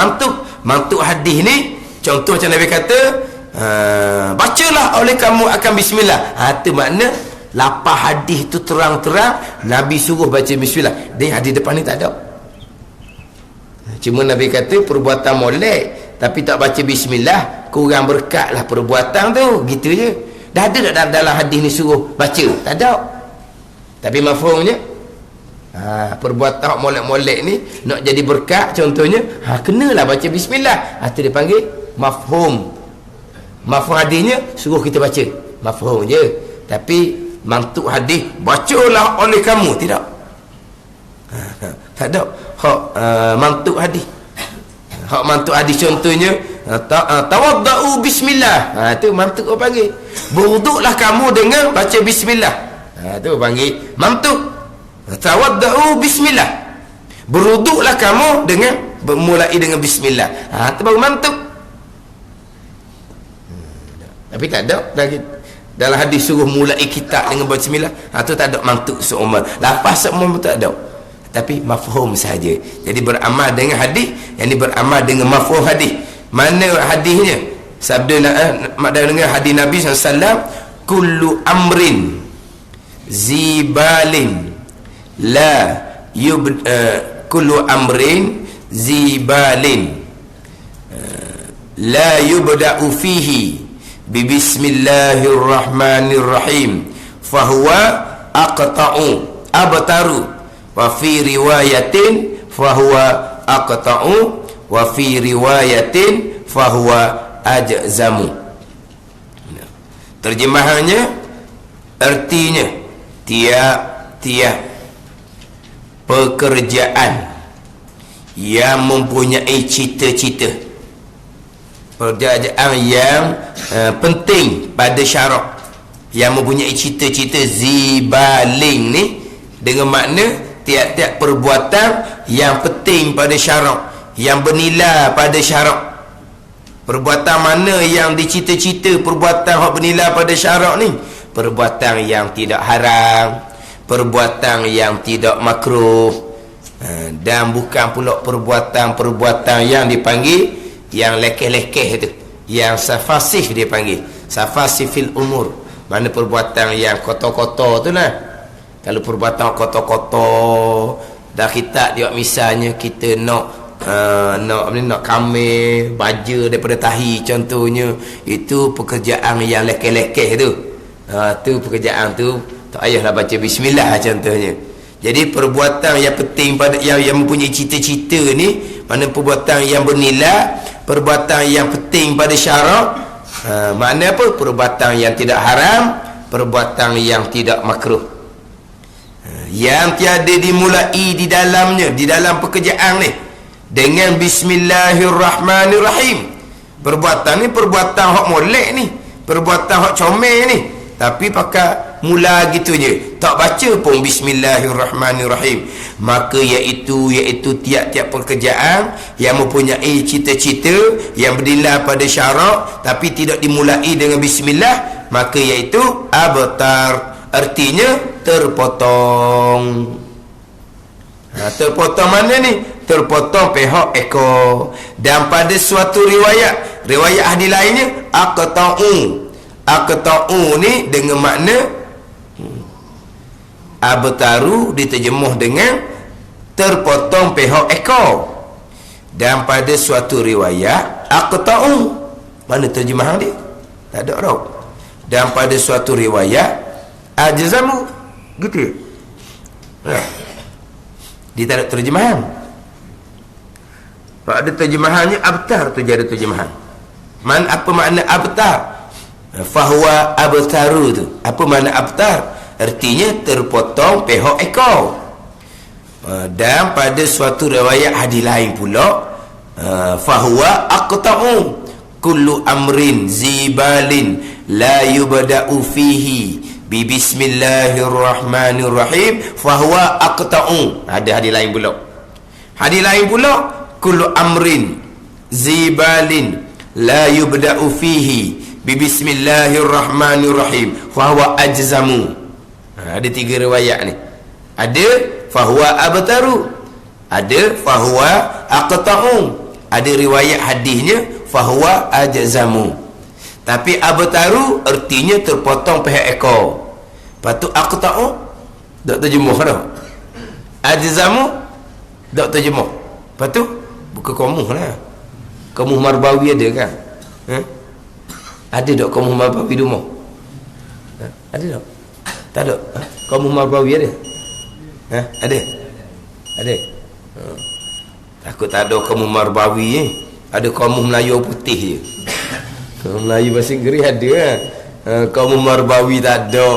mantuk hadis ni. Contoh macam Nabi kata, bacalah oleh kamu akan bismillah. Itu makna lapar hadis tu terang-terang Nabi suruh baca bismillah. Dia hadis depan ni tak ada. Cuma Nabi kata perbuatan molek tapi tak baca bismillah kurang berkat lah perbuatan tu, gitu je. Dah ada tak dalam hadis ni suruh baca? Tak ada. Tapi mafhumnya, perbuatan molek-molek ni nak jadi berkat contohnya, kenalah baca bismillah. Itu dia panggil mafhum. Mafhum hadisnya suruh kita baca, mafhum je. Tapi mantuk hadis bacalah oleh kamu, tidak. Tak ada hak mantuk hadis. Hak mantuk hadis contohnya tawaddau bismillah. Itu mantuk orang panggil. Berwuduklah kamu dengan baca bismillah. Itu panggil mantuk. Tawaddau bismillah. Berwuduklah kamu dengan bermulai dengan bismillah. Itu baru mantuk. Tapi tak ada lagi dalam hadis suruh mulai kitab dengan bismillah. Itu tak ada mantuk seumur. Lafaz seumur pun tak ada. Tapi mafhum saja. Jadi beramal dengan hadis, yang ini beramal dengan mafhum hadis. Mana hadisnya? Sabda dengan hadis Nabi SAW, kullu amrin zibalin la kullu amrin zibalin la yubda'u fihi bi bismillahirrahmanirrahim fahuwa aqta'u abtaru wa fi riwayatin fahuwa aqta'u wa fi riwayatin fahuwa ajzamu. Terjemahannya, artinya tiap-tiap pekerjaan yang mempunyai cita-cita, pekerjaan yang penting pada syarak, yang mempunyai cita-cita zibaling ni, dengan makna tiap-tiap perbuatan yang penting pada syarak, yang bernilai pada syarak. Perbuatan mana yang dicita-cita, perbuatan yang bernilai pada syarak ni? Perbuatan yang tidak haram, perbuatan yang tidak makruh, dan bukan pula perbuatan-perbuatan yang dipanggil yang lekeh-lekeh tu, yang safasif dia panggil, safasifil umur. Mana perbuatan yang kotor-kotor tu lah. Kalau perbuatan kotor-kotor, dah kita tengok misalnya kita nak kamil baja daripada tahi contohnya, itu pekerjaan yang lekeh-lekeh tu. Tu pekerjaan tu tak payahlah baca bismillah contohnya. Jadi perbuatan yang penting pada yang mempunyai cita-cita ni, mana perbuatan yang bernilai, perbuatan yang penting pada syarak, makna apa? Perbuatan yang tidak haram, perbuatan yang tidak makruh, yang tiada dimulai di dalamnya, di dalam pekerjaan ni dengan bismillahirrahmanirrahim. Perbuatan ni perbuatan hak molek ni, perbuatan hak comel ni, tapi pakai mula gitu je, tak baca pun bismillahirrahmanirrahim. Maka iaitu tiap-tiap pekerjaan yang mempunyai cita-cita, yang berdilai pada syarak tapi tidak dimulai dengan bismillah, maka iaitu abtar, artinya terpotong. Terpotong mana ni? Terpotong pihak ekor. Dan pada suatu riwayat hadis lainnya, aqta'u ni dengan makna abtaru diterjemuh dengan terpotong pihak ekor. Dan pada suatu riwayat aqta'u, mana terjemahan dia? Tak ada orang. Dan pada suatu riwayat ajzamu, gitu ya? Dia tak ada terjemahan. Pada terjemahannya abtar tu jadi terjemahan. Apa makna abtar? Fahuwa abtaru tu. Apa makna abtar? Artinya terpotong pihak ekor. Dan pada suatu riwayat hadis lain pula, fahuwa aqta'u kullu amrin zibalin la yubda'u fihi bi bismillahirrahmanirrahim fahuwa aqta'u. Ada hadis lain pula. Hadis lain pula, kullu amrin zibalin la yubda'u fihi bi bismillahirrahmanirrahim fahuwa ajzamu. Ada 3 riwayat ni. Ada fahuwa abtaru, ada fahuwa aqta'u, ada riwayat hadisnya fahuwa ajzamu. Tapi abtaru artinya terpotong pihak ekor. Lepas tu aqta'u tak terjemuh dah. Ajzamu tak terjemuh. Lepas tu bukan qamuh lah. Qamuh Marbawi ada kan? Ada tak qamuh Marbawi di rumah? Ada tak? Tak ada. Qamuh Marbawi ada? Ada? Ada? Takut tak ada qamuh Marbawi ni. Ada qamuh Melayu putih je. Melayu bahasa Inggeris ada kan? Qamuh Marbawi tak ada.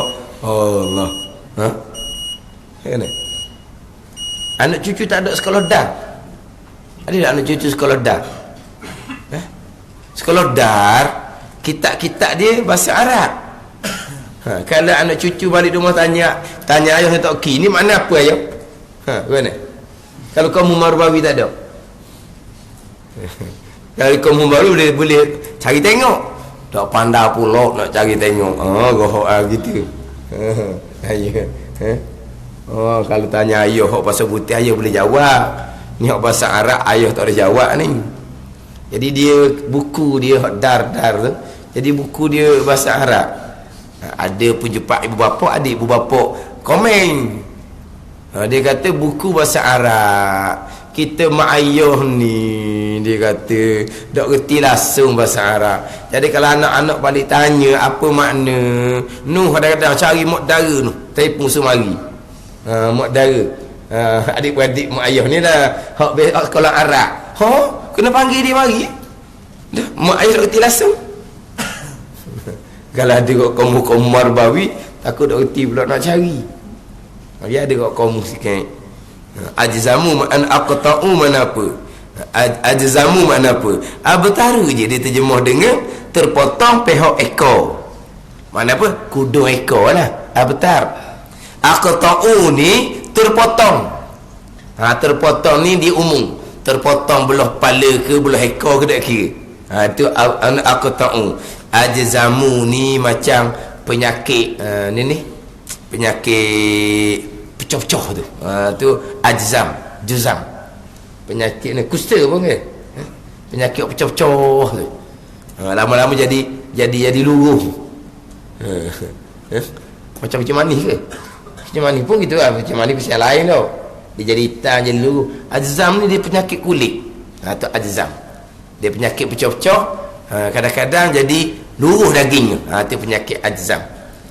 Allah. Kan? Anak cucu tak ada sekolah dar. Ada tak anak cucu sekolah dar? Sekolah dar, kitab-kitab dia bahasa Arab. Kalau anak cucu balik rumah tanya ayah tak okey, ni makna apa ayah? Mana? Kalau kamu Marbawi tak ada. Kalau kamu baru boleh cari tengok. Tak pandai pula nak cari tengok. Gohok gitu. Ayah. Kalau tanya ayah hok pasal putih, ayah boleh jawab. Ni hok bahasa Arab, ayah tak boleh jawab ni. Jadi dia buku dia hok dar tu. Jadi buku dia bahasa Arab. Ada penjumpa ibu bapa, adik ibu bapa komen. Dia kata buku bahasa Arab. Kita mak ayah ni, dia kata tak reti langsung bahasa Arab. Jadi kalau anak-anak balik tanya apa makna, Nuh kadang-kadang cari mak dara tu, telefon semari. Mak dara. Adik-beradik mak ayah ni dah hak sekolah Arab. kena panggil dia mari. Dah, mak ayah tak reti langsung. Kalau ada kat kaum Marbawi, takut tak reti pula nak cari. Dia ada kat kaum sikit. Ajzamu an aqta'u mana apa? Ajzamu mana apa? Bertaru je dia terjemah dengan terpotong pehok ekor. Mana apa? Kudung ekor lah. Bertar. Aqta'u ni terpotong. Terpotong ni dia umum. Terpotong belah kepala ke belah ekor ke tak kira. Itu aqta'u. Ajzamu ni macam penyakit ni penyakit pecah-pecah tu. Tu ajzam, juzam. Penyakit ni kusta pun ke? Penyakit pecah-pecah tu. Lama-lama jadi luruh. Macam manis ke? Macam manis pun gitu lah. Macam manis pasal lain tau. Dia jadi hitam, jadi luruh. Ajzam ni dia penyakit kulit. Tu ajzam. Dia penyakit pecah-pecah. Kadang-kadang jadi luruh dagingnya. Itu penyakit ajzam.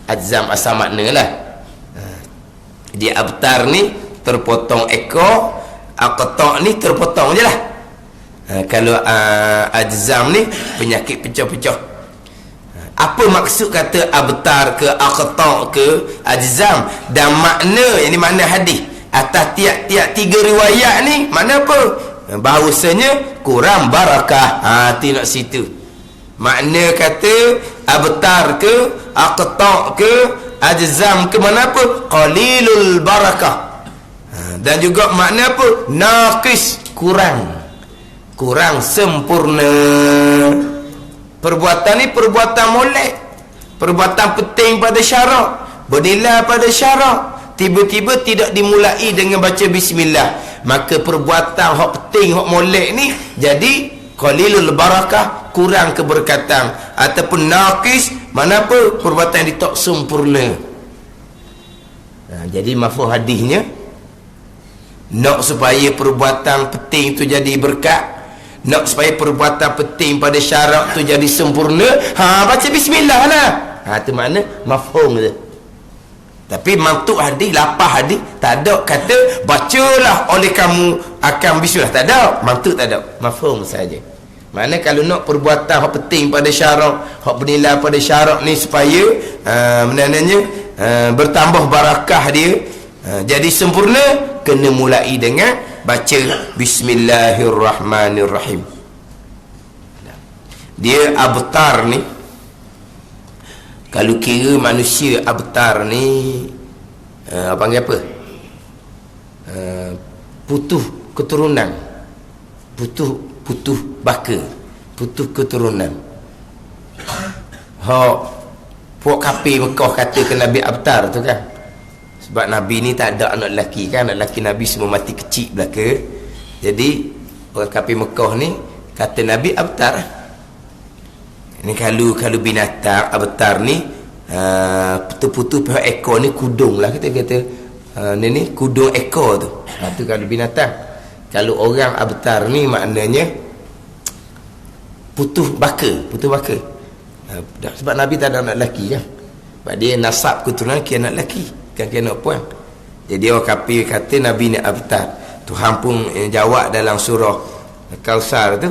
Ajzam asal makna lah. Dia abtar ni terpotong ekor, aqta' ni terpotong je lah. Kalau ajzam ni penyakit pecah-pecah. Apa maksud kata abtar ke aqta' ke ajzam, dan makna, ini makna hadis atas tiap-tiap 3 riwayat ni makna apa? Bahawasanya kurang barakah. Tengok situ. Makna kata abtar ke aqta' ke ajzam ke mana apa? Qalilul barakah. Dan juga makna apa? Naqis, kurang sempurna. Perbuatan ni perbuatan molek, perbuatan penting pada syarak, bernilai pada syarak, tiba-tiba tidak dimulai dengan baca bismillah, maka perbuatan hak penting, hak molek ni jadi qalilul barakah, kurang keberkatan. Ataupun naqis, mana apa? Perbuatan yang tak sempurna. Jadi mafhum hadisnya, nak supaya perbuatan penting tu jadi berkat, nak supaya perbuatan penting pada syarak tu jadi sempurna, baca bismillah lah. Itu makna mafhum tu. Tapi mantuk hadis, lapah hadis, tak ada kata bacalah oleh kamu akan bismillah. Tak ada, mantuk tak ada, mafhum saja. Mana kalau nak perbuatan hak penting pada syarak, hak bernilai pada syarak ni supaya menananya bertambah barakah dia, jadi sempurna, kena mulai dengan baca bismillahirrahmanirrahim. Dia abtar ni, kalau kira manusia abtar ni panggil apa? Putus keturunan, putus baka, putus keturunan. Puak kafir Mekah kata ke Nabi abtar tu kan, sebab Nabi ni tak ada anak lelaki kan, anak lelaki Nabi semua mati kecil belaka. Jadi orang kafir Mekah ni kata Nabi abtar. Ini kalau binatang abtar ni putus-putus pihak ekor ni kudung lah, kita kata ni kudung ekor tu. Itu kalau binatang. Kalau orang abtar ni maknanya putus baka. Sebab Nabi tak ada anak lelaki kan, sebab dia nasab keturunan kira anak lelaki, kan kira anak puan. Jadi orang kafir kata Nabi ni abtar. Tuhan pun jawab dalam surah Kausar tu,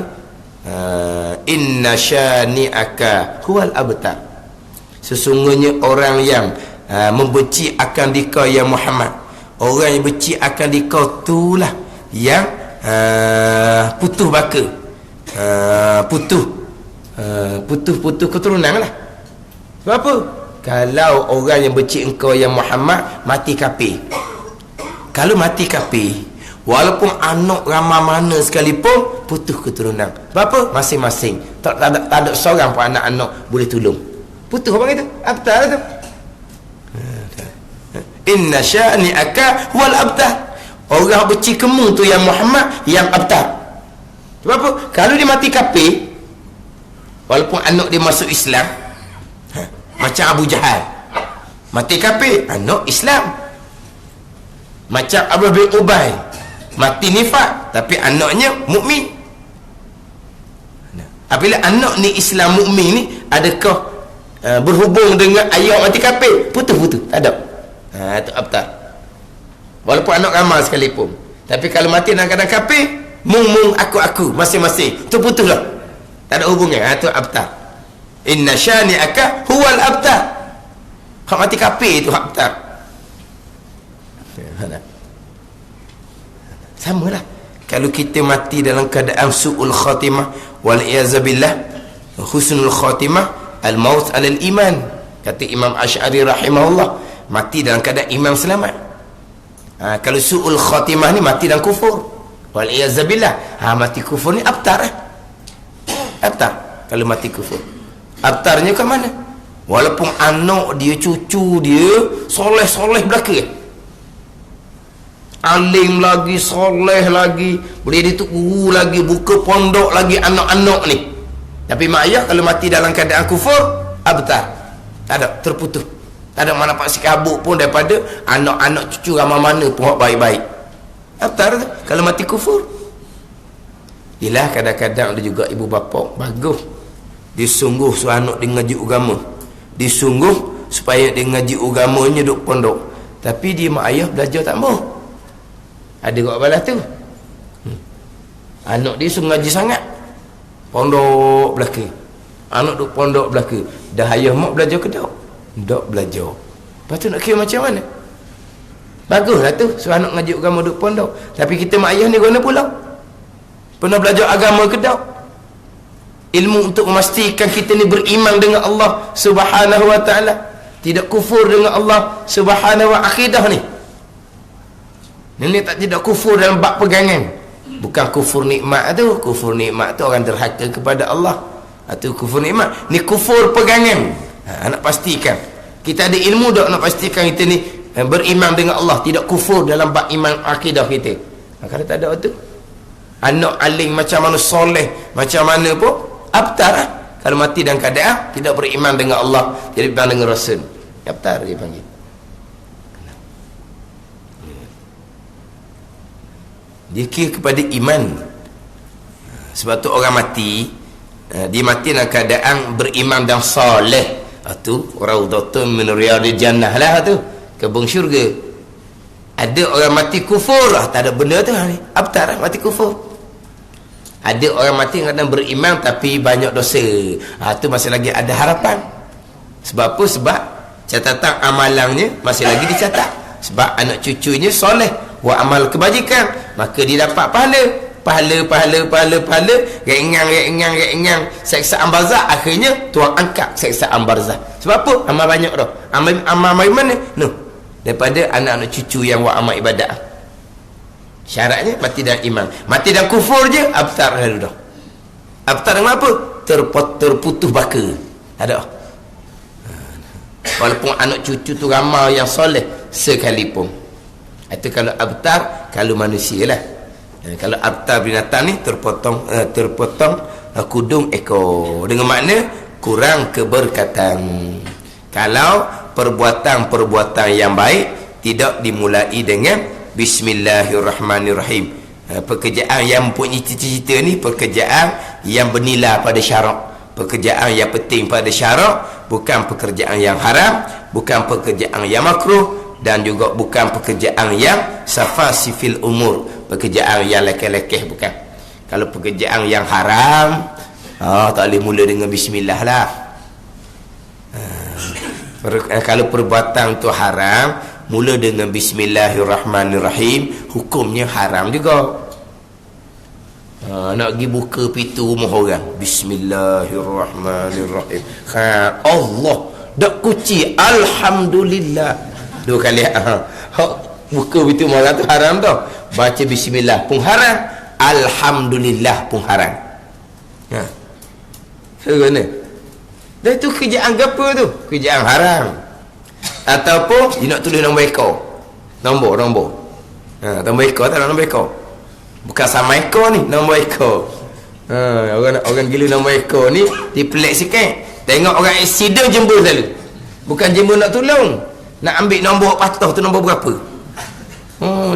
inna syani'aka huwal abtar. Sesungguhnya orang yang membenci akan dikau ya Muhammad, orang yang benci akan dikau itulah yang putus baka, putus keturunan lah. Sebab apa? Kalau orang yang benci engkau yang Muhammad mati kafir, kalau mati kafir, walaupun anak ramai mana sekalipun, putus keturunan. Sebab apa? Masing-masing tak ada seorang pun anak-anak boleh tolong. Putus apa itu? Abtar tu. Inna syani'aka wal abtar. Orang benci kamu tu yang Muhammad, yang abtar. Sebab apa? Kalau dia mati kafir, walaupun anak dia masuk Islam, macam Abu Jahal mati kafir, anak Islam. Macam Abu bin Ubay mati nifak, tapi anaknya mukmin. Apabila anak ni Islam mukmin ni, adakah berhubung dengan ayah mati kafir? Putus, tak ada. Itu abtar. Walaupun anak ramai sekalipun, tapi kalau mati dalam keadaan kafir, mung aku masing-masing terputus dah, tak ada hubungan. Itu abtar. Inna syani'aka huwal abtar. Hak mati kafir itu abtar. Sama lah kalau kita mati dalam keadaan su'ul khatimah wal iyazabillah, husnul khatimah, al maut alal iman. Kata Imam Asy'ari rahimahullah, mati dalam keadaan iman selamat. Kalau su'ul khatimah ni mati dalam kufur wal iyazabillah, mati kufur ni abtar. Abtar kalau mati kufur. Abtarnya ke mana? Walaupun anak dia, cucu dia soleh-soleh belaka, alim lagi, soleh lagi, boleh ditunggu lagi, buka pondok lagi anak-anak ni, tapi mak ayah kalau mati dalam keadaan kufur, abtar, tak ada, terputus, tak ada mana pak sikabuk pun daripada anak-anak cucu ramai mana pun baik-baik. Abtar tu kalau mati kufur. Yelah, kadang-kadang ada juga ibu bapa bagus, dia sungguh suruh anak dia ngaji agama, dia sungguh supaya dia ngaji agamanya duk pondok, tapi dia mak ayah belajar tak mau. Ada kat balas tu, anak dia suruh ngaji sangat, pondok belaka, anak duk pondok belaka, dah ayah mak belajar ke tak? Tak belajar. Lepas tu nak kira macam mana? Baguslah tu suruh anak ngaji agama duk pondok, tapi kita mak ayah ni guna pula pernah belajar agama ke tak? Ilmu untuk memastikan kita ni beriman dengan Allah Subhanahu wa ta'ala, tidak kufur dengan Allah Subhanahu wa akidah ni. Ini tak tidak kufur dalam bab pegangan. Bukan kufur nikmat tu. Kufur nikmat tu orang derhaka kepada Allah. Itu kufur nikmat. Ni kufur pegangan. Nak pastikan kita ada ilmu tak, nak pastikan kita ni beriman dengan Allah, tidak kufur dalam bab iman akidah kita. Kalau tak ada tu, anak alim macam mana soleh macam mana pun abtar lah. Kalau mati dalam keadaan tidak beriman dengan Allah, tidak beriman dengan Rasul, abtar dia panggil. Dia kira kepada iman. Sebab tu orang mati, dia mati dalam keadaan beriman dan soleh. Itu raudhatun min riyadil jannah lah, tu kebun syurga. Ada orang mati kufur lah, tak ada benda tu ni, abtar lah, mati kufur. Ada orang mati kadang beriman tapi banyak dosa, tu masih lagi ada harapan. Sebab apa? Sebab catatan amalannya masih lagi dicatat. Sebab anak cucunya soleh, buat amal kebajikan, maka dia dapat pahala, ringan, seksaan barzah. Akhirnya Tuhan angkat seksaan barzah. Sebab apa? Amal banyak dah. Amal mana? Daripada anak-anak cucu yang buat amal ibadat. Syaratnya mati dalam iman. Mati dalam kufur je, abtar lalu dah. Abtar dengan apa? Terputus baka. Ada. Walaupun anak cucu tu ramai yang soleh sekalipun. Itu kalau abtar, kalau manusia lah. Kalau abtar binatang ni terpotong kudung ekor, dengan makna kurang keberkatan. Kalau perbuatan-perbuatan yang baik tidak dimulai dengan Bismillahirrahmanirrahim. Pekerjaan yang mempunyai cita-cita ni pekerjaan yang bernilai pada syarak, pekerjaan yang penting pada syarak, bukan pekerjaan yang haram, bukan pekerjaan yang makruh, dan juga bukan pekerjaan yang safasifil umur, pekerjaan yang lekeh-lekeh, bukan. Kalau pekerjaan yang haram, tak boleh mula dengan bismillah lah. Kalau perbuatan tu haram, mula dengan Bismillahirrahmanirrahim, hukumnya haram juga. Nak pergi buka pintu rumah orang, Bismillahirrahmanirrahim, Allah dak kunci, Alhamdulillah, 2 kali. Buka pintu rumah orang tu haram tau. Baca Bismillah pun haram, Alhamdulillah pun haram. Bagaimana? Dan itu kerjaan apa tu? Kerjaan haram. Ataupun dia nak tulis nombor ekor, nombor nombor ekor, tak nak nombor ekor, bukan sama ekor ni, nombor ekor. Orang gila nombor ekor ni dia pelik sikit. Tengok orang accident jembur selalu, bukan jembur nak tolong, nak ambil nombor patah tu nombor berapa.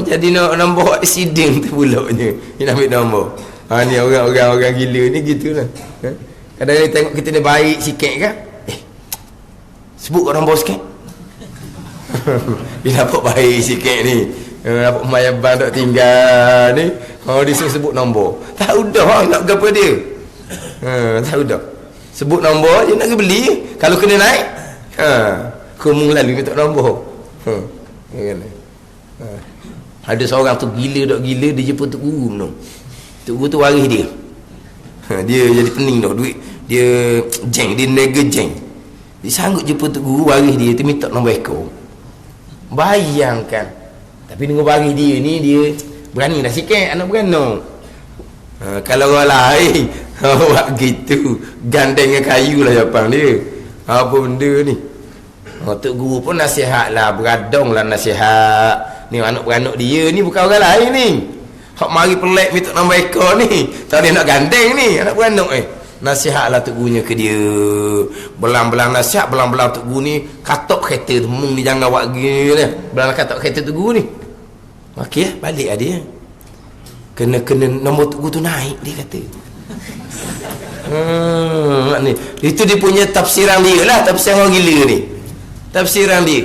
Jadi nombor accident tu pulaknya dia nak ambil nombor. Ni orang gila ni gitulah. Kadang-kadang tengok kita ni baik sikit kan, sebut nombor sikit. Dia dapat baik sikit ni, Apa mayabang tak tinggal ni. Dia sebut nombor. Tak udah nak gapo dia. Tak udah. Sebut nombor je nak beli. Kalau kena naik, kumung lalu tak nombor. Ada seorang tu gila dia jumpa Tok Guru tu. Tok Guru tu waris dia. Dia jadi pening dah duit. Dia jeng, dia nega jeng. Dia sanggup jumpa Tok Guru waris dia tu minta nombor ekor. Bayangkan. Tapi dengan waris dia ni dia berani dah sikit anak beranak. Kalau orang lain buat gitu gandeng dengan kayu lah jawapan dia. Apa benda ni? Tok Guru pun nasihat lah, beradong lah nasihat. Ni anak beranak dia ni bukan orang lain ni. Hak mari pelak minta nombor ekor ni. Tak dia nak gandeng ni anak beranak Nasihatlah Tok Gurunya ke dia. Belang-belang nasihat, belang-belang Tok Guru ni katok kereta tu. Ni jangan buat gini lah. Belang katok kereta Tok Guru ni. Okey, balik lah dia. Kena nombor Tok Guru tu naik, dia kata. Ni. Itu dia punya tafsiran dia lah, tafsiran orang gila ni. Tafsiran dia.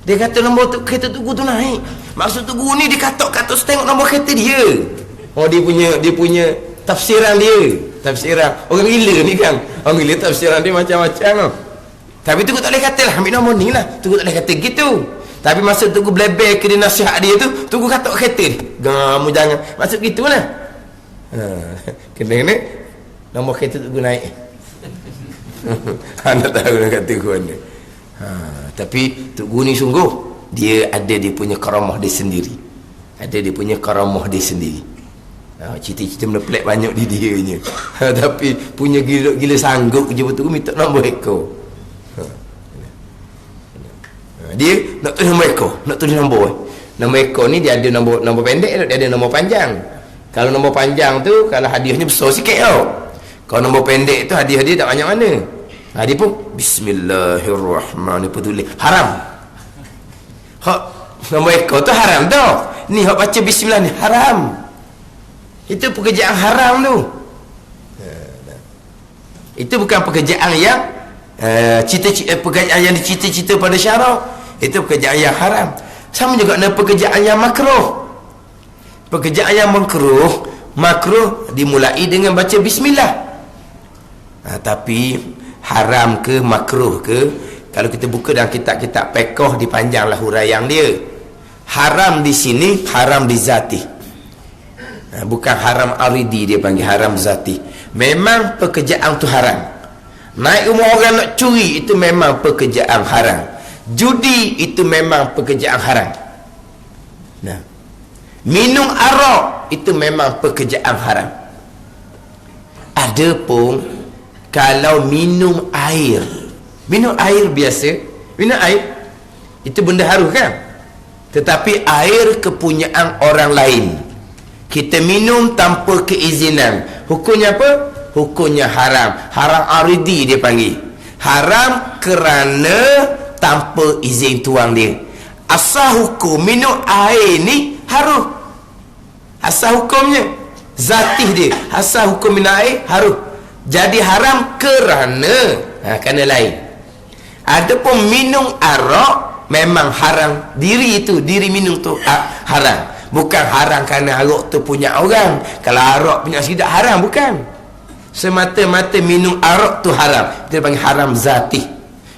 Dia kata nombor kereta Tok Guru tu naik. Maksud Tok Guru ni dia katok-katok setengok nombor kereta dia. Dia punya tafsiran dia. Tafsiran orang gila ni kan. Orang gila tafsiran dia macam-macam tau. Tapi Tok Guru tak boleh kata lah ambil nombor ni lah. Tok Guru tak boleh kata gitu. Tapi masa Tok Guru blebel ke dia nasihat dia tu, Tok Guru katok kereta dia. Kamu jangan. Maksud gitulah. Kena nombor kereta Tok Guru naik. Anda tahu nak kata Tok Guru ni. Tapi Tok Guru ni sungguh dia ada dia punya karamah dia sendiri. Ada dia punya karamah dia sendiri. Cerita-cerita benda pelik banyak di dia nya. Tapi punya gila sanggup je betul minta nombor ekor. Dia nak tulis nombor ekor, nak tulis nombor. Nombor ekor ni dia ada nombor pendek, dia ada nombor panjang. Kalau nombor panjang tu kalau hadiahnya besar sikit tau. Kalau nombor pendek tu hadiah dia tak banyak mana. Dia pun bismillahirrahmanirrahim tulis haram. Hak nombor ekor tu haram tau. Ni hak baca bismillah ni haram. Itu pekerjaan haram tu. Itu bukan pekerjaan yang pekerjaan yang dicita-cita pada syarak. Itu pekerjaan yang haram. Sama juga dengan pekerjaan yang makruh. Pekerjaan yang makruh dimulai dengan baca bismillah. Tapi haram ke makruh ke, kalau kita buka dalam kitab-kitab fiqh dipanjanglah huraian dia. Haram di sini haram di zati. Bukan haram aridi, dia panggil haram zati. Memang pekerjaan tu haram. Naik rumah orang nak curi, itu memang pekerjaan haram. Judi itu memang pekerjaan haram. Minum arak itu memang pekerjaan haram. Adapun kalau minum air biasa, minum air itu benda haram kan? Tetapi air kepunyaan orang lain, kita minum tanpa keizinan, hukumnya apa? Hukumnya haram. Haram aridi dia panggil. Haram kerana tanpa izin tuang dia. Asal hukum minum air ni haram. Asal hukumnya zatih dia. Asal hukum minum air haram. Jadi haram kerana lain. Adapun minum arak memang haram. Diri minum tu haram. Bukan haram kerana arak tu punya orang. Kalau arak punya sidak haram, bukan. Semata-mata minum arak tu haram. Dia panggil haram zati.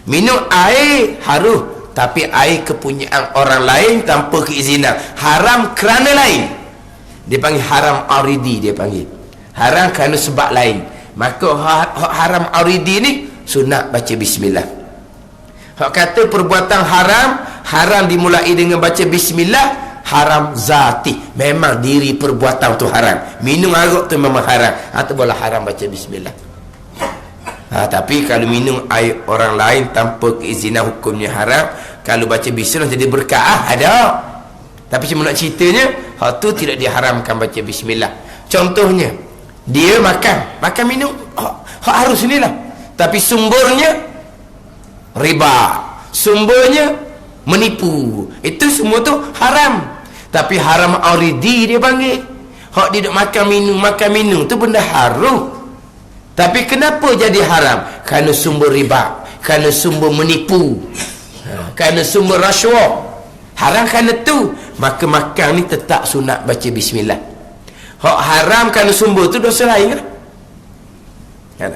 Minum air haram, tapi air kepunyaan orang lain tanpa keizinan. Haram kerana lain. Dia panggil haram aridi, dia panggil. Haram kerana sebab lain. Maka haram aridi ni sunat baca bismillah. Hak kata perbuatan haram dimulai dengan baca bismillah. Haram zati, memang diri perbuatan tu haram. Minum arak tu memang haram. Atau boleh haram baca bismillah. Tapi kalau minum air orang lain tanpa keizinan, hukumnya haram. Kalau baca bismillah jadi berkah, ada. Tapi cuma nak ceritanya, hak tu tidak diharamkan baca bismillah. Contohnya, dia makan minum, hak harus inilah. Tapi sumbernya riba, sumbernya menipu, itu semua tu haram. Tapi haram aridi dia panggil. Hak dia duk makan minum tu benda haram. Tapi kenapa jadi haram? Kerana sumber riba, kerana sumber menipu, kerana sumber rasuah. Haram kerana tu, maka makan ni tetap sunat baca bismillah. Hak haram kerana sumber tu dosa lain kan?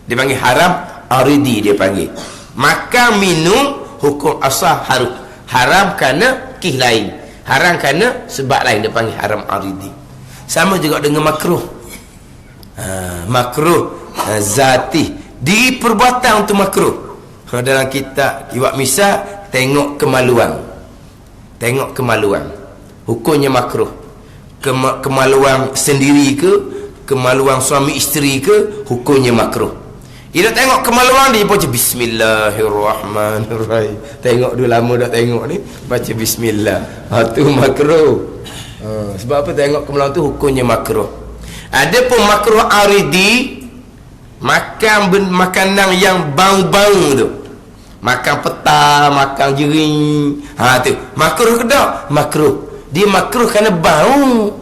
Dia panggil haram aridi, dia panggil. Makan minum hukum asal haram kerana kih lain, haram kerana sebab lain, dia panggil haram aridi. Sama juga dengan makruh. Makruh zati, di perbuatan untuk makruh. Dalam kitab iwak misal, tengok kemaluan, hukumnya makruh. Kemaluan sendiri ke, kemaluan suami isteri ke, hukumnya makruh. Dia tengok kemaluan dia baca bismillahirrahmanirrahim. Tengok dulu, lama dah tengok ni, baca bismillah. Tu makruh. Sebab apa? Tengok kemaluan tu hukumnya makruh. Ada pun makruh aridi, makan makanan yang bau-bau tu, makan peta, makan jering, tu makruh ke tak? Makruh. Dia makruh kerana bau.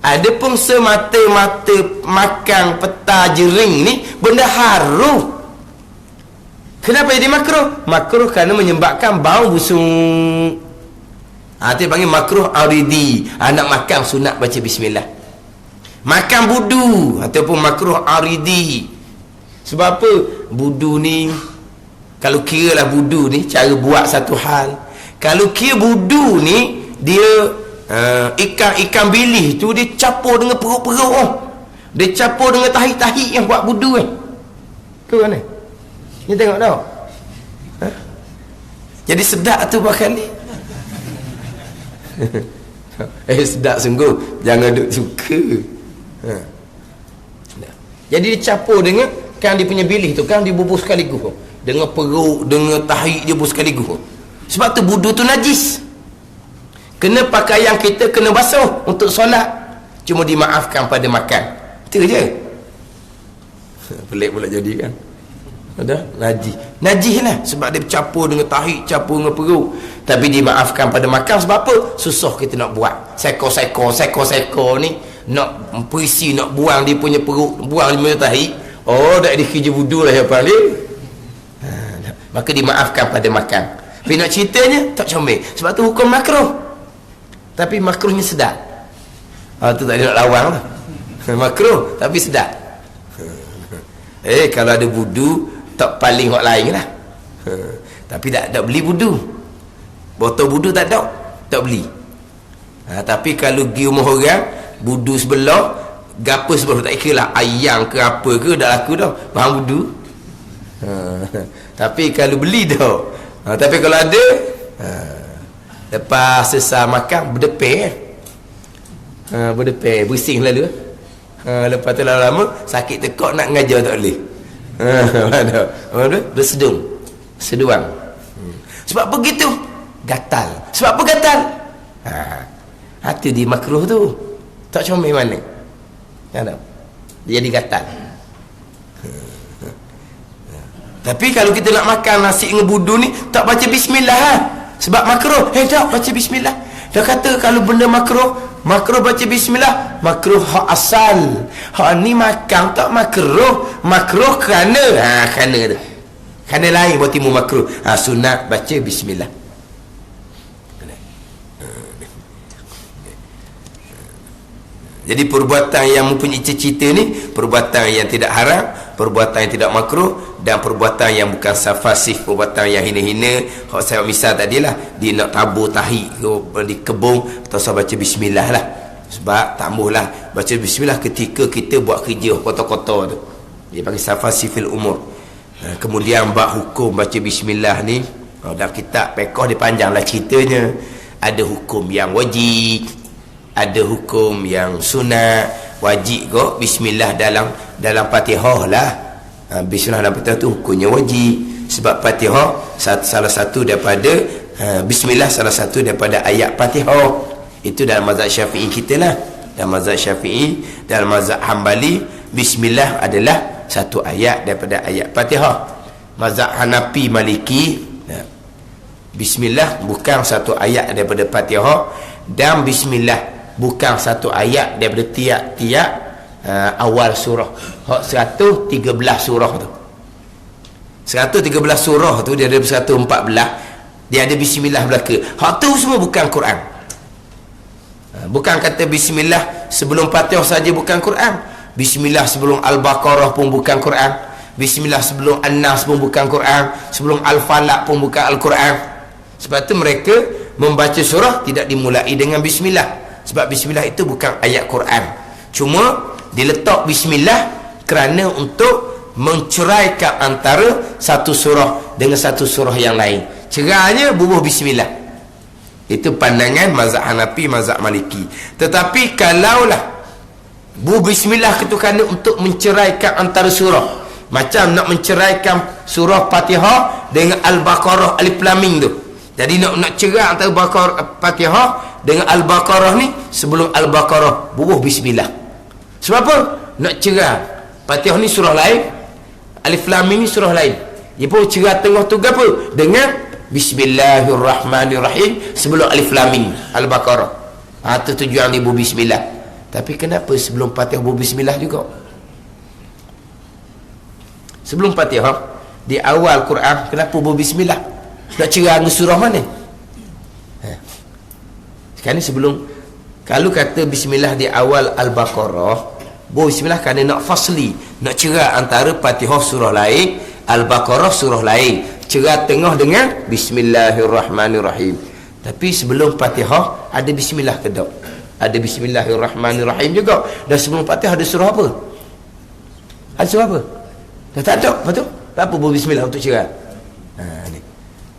Ada pun semata-mata makan peta jering ni benda harum. Kenapa jadi makruh? Makruh kerana menyebabkan bau busuk. Dia panggil makruh aridi. Nak makan sunat baca bismillah. Makan budu ataupun makruh aridi. Sebab apa? Budu ni, kalau kira lah budu ni cara buat satu hal. Kalau kira budu ni, dia ikan bilis tu dia capur dengan perut-perut. Dia capur dengan tahi-tahi yang buat budu tu kan? Ni tengok tau. Jadi sedap tu bakal ni. Sedap sungguh. Jangan duk suka. Jadi dia capur dengan kan dia punya bilis tu, kan dia bubuh sekaligus dengan perut, dengan tahi dia bubuh sekaligus. Sebab tu budu tu najis. Kena pakaian kita kena basuh untuk solat, cuma dimaafkan pada makan. Itu je. Pelik pula jadi kan. Ada najis lah, sebab dia campur dengan tahi, campur dengan perut. Tapi dimaafkan pada makan. Sebab apa? Susah kita nak buat. Seko ni nak perisi, nak buang dia punya perut, buang dia punya tahi. Dah dikira wudu lah yang paling. Maka dimaafkan pada makan. Tapi nak ceritanya tak comel. Sebab tu hukum makruh. Tapi makruhnya sedap. Tu tak ada nak lawang lah. Makruh tapi sedap. Kalau ada wudu tak paling orang lain lah. Tapi tak beli wudu. Botol wudu tak ada, tak beli. Tapi kalau pergi rumah orang, wudu sebelah, gapa sebelah, tak kira lah ayam ke apa ke, dah laku dah bahan wudu. Tapi kalau beli dah. Tapi kalau ada, lepas selesai makan berdepeh, bersing lalu. Lepas tu lama-lama sakit tekak nak ngajar tak boleh. Seduang. Sebab begitu gatal. Sebab apa gatal? Hati di makruh tu tak comel mana. Dia jadi gatal. Tapi kalau kita nak makan nasi dengan budu ni, tak baca bismillah sebab makruh. Tak baca bismillah. Dah kata kalau benda makruh baca bismillah. Makruh hak asal. Hak ni makan tak makruh. Makruh kerana kerana tu. Kerana lain buat timu makruh. Sunat baca bismillah. Jadi perbuatan yang mempunyai cita-cita ni, perbuatan yang tidak haram, perbuatan yang tidak makruh, dan perbuatan yang bukan safasif, perbuatan yang hina-hina. Hak saya misal tadilah, dia nak tabur tahi di kebun, atau saya baca bismillah lah. Sebab tambahlah baca bismillah ketika kita buat kerja kotor-kotor tu. Dia panggil safasifil umur. Kemudian bab hukum baca bismillah ni, dalam kitab pekoh dia panjanglah ceritanya. Ada hukum yang wajib, ada hukum yang sunat. Wajib kok bismillah dalam Fatihah lah. Bismillah dalam Fatihah tu hukumnya wajib. Sebab Fatihah salah satu daripada bismillah salah satu daripada ayat Fatihah. Itu dalam mazhab Syafi'i kita lah. Dalam mazhab Syafi'i, dalam mazhab Hambali, bismillah adalah satu ayat daripada ayat Fatihah. Mazhab Hanafi, Maliki, bismillah bukan satu ayat daripada Fatihah, dan bismillah bukan satu ayat daripada tiap-tiap awal surah. 113 surah tu. 113 surah tu dia ada 114. Dia ada bismillah belaka. Hak tu semua bukan Quran. Bukan kata bismillah sebelum Fatihah saja bukan Quran. Bismillah sebelum Al-Baqarah pun bukan Quran. Bismillah sebelum An-Nas pun bukan Quran. Sebelum Al-Falaq pun bukan Al-Quran. Sebab tu mereka membaca surah tidak dimulai dengan bismillah. Sebab bismillah itu bukan ayat Quran. Cuma diletak bismillah kerana untuk menceraikan antara satu surah dengan satu surah yang lain. Cerainya bubuh bismillah. Itu pandangan mazhab Hanafi, mazhab Maliki. Tetapi kalaulah bubuh bismillah itu kerana untuk menceraikan antara surah, macam nak menceraikan surah Fatihah dengan Al-Baqarah, Alif Lam Mim tu. Jadi nak cerai antara Fatihah dengan Al-Baqarah ni, sebelum Al-Baqarah bubuh bismillah. Sebab apa? Nak cerai Fatihah ni surah lain, Alif Lam Mim ni surah lain. Dia pun cerai tengah tu apa? Dengan Bismillahirrahmanirrahim sebelum Alif Lam Mim Al-Baqarah. Itu tujuan dia bubuh bismillah. Tapi kenapa sebelum Fatihah bubuh bismillah juga? Sebelum Fatihah di awal Quran kenapa bubuh bismillah? Nak cerai dengan surah mana? Sekarang ni sebelum, kalau kata bismillah di awal Al-Baqarah, bubuh bismillah kerana nak fasli, nak cerai antara Fatihah surah lain, Al-Baqarah surah lain. Cerai tengah dengan Bismillahirrahmanirrahim. Tapi sebelum Fatihah ada bismillah ke tak? Ada Bismillahirrahmanirrahim juga. Dan sebelum Fatihah ada surah apa? Ada surah apa? Dah tak ada. Betul? Tak apa bismillah untuk cerai. Ni.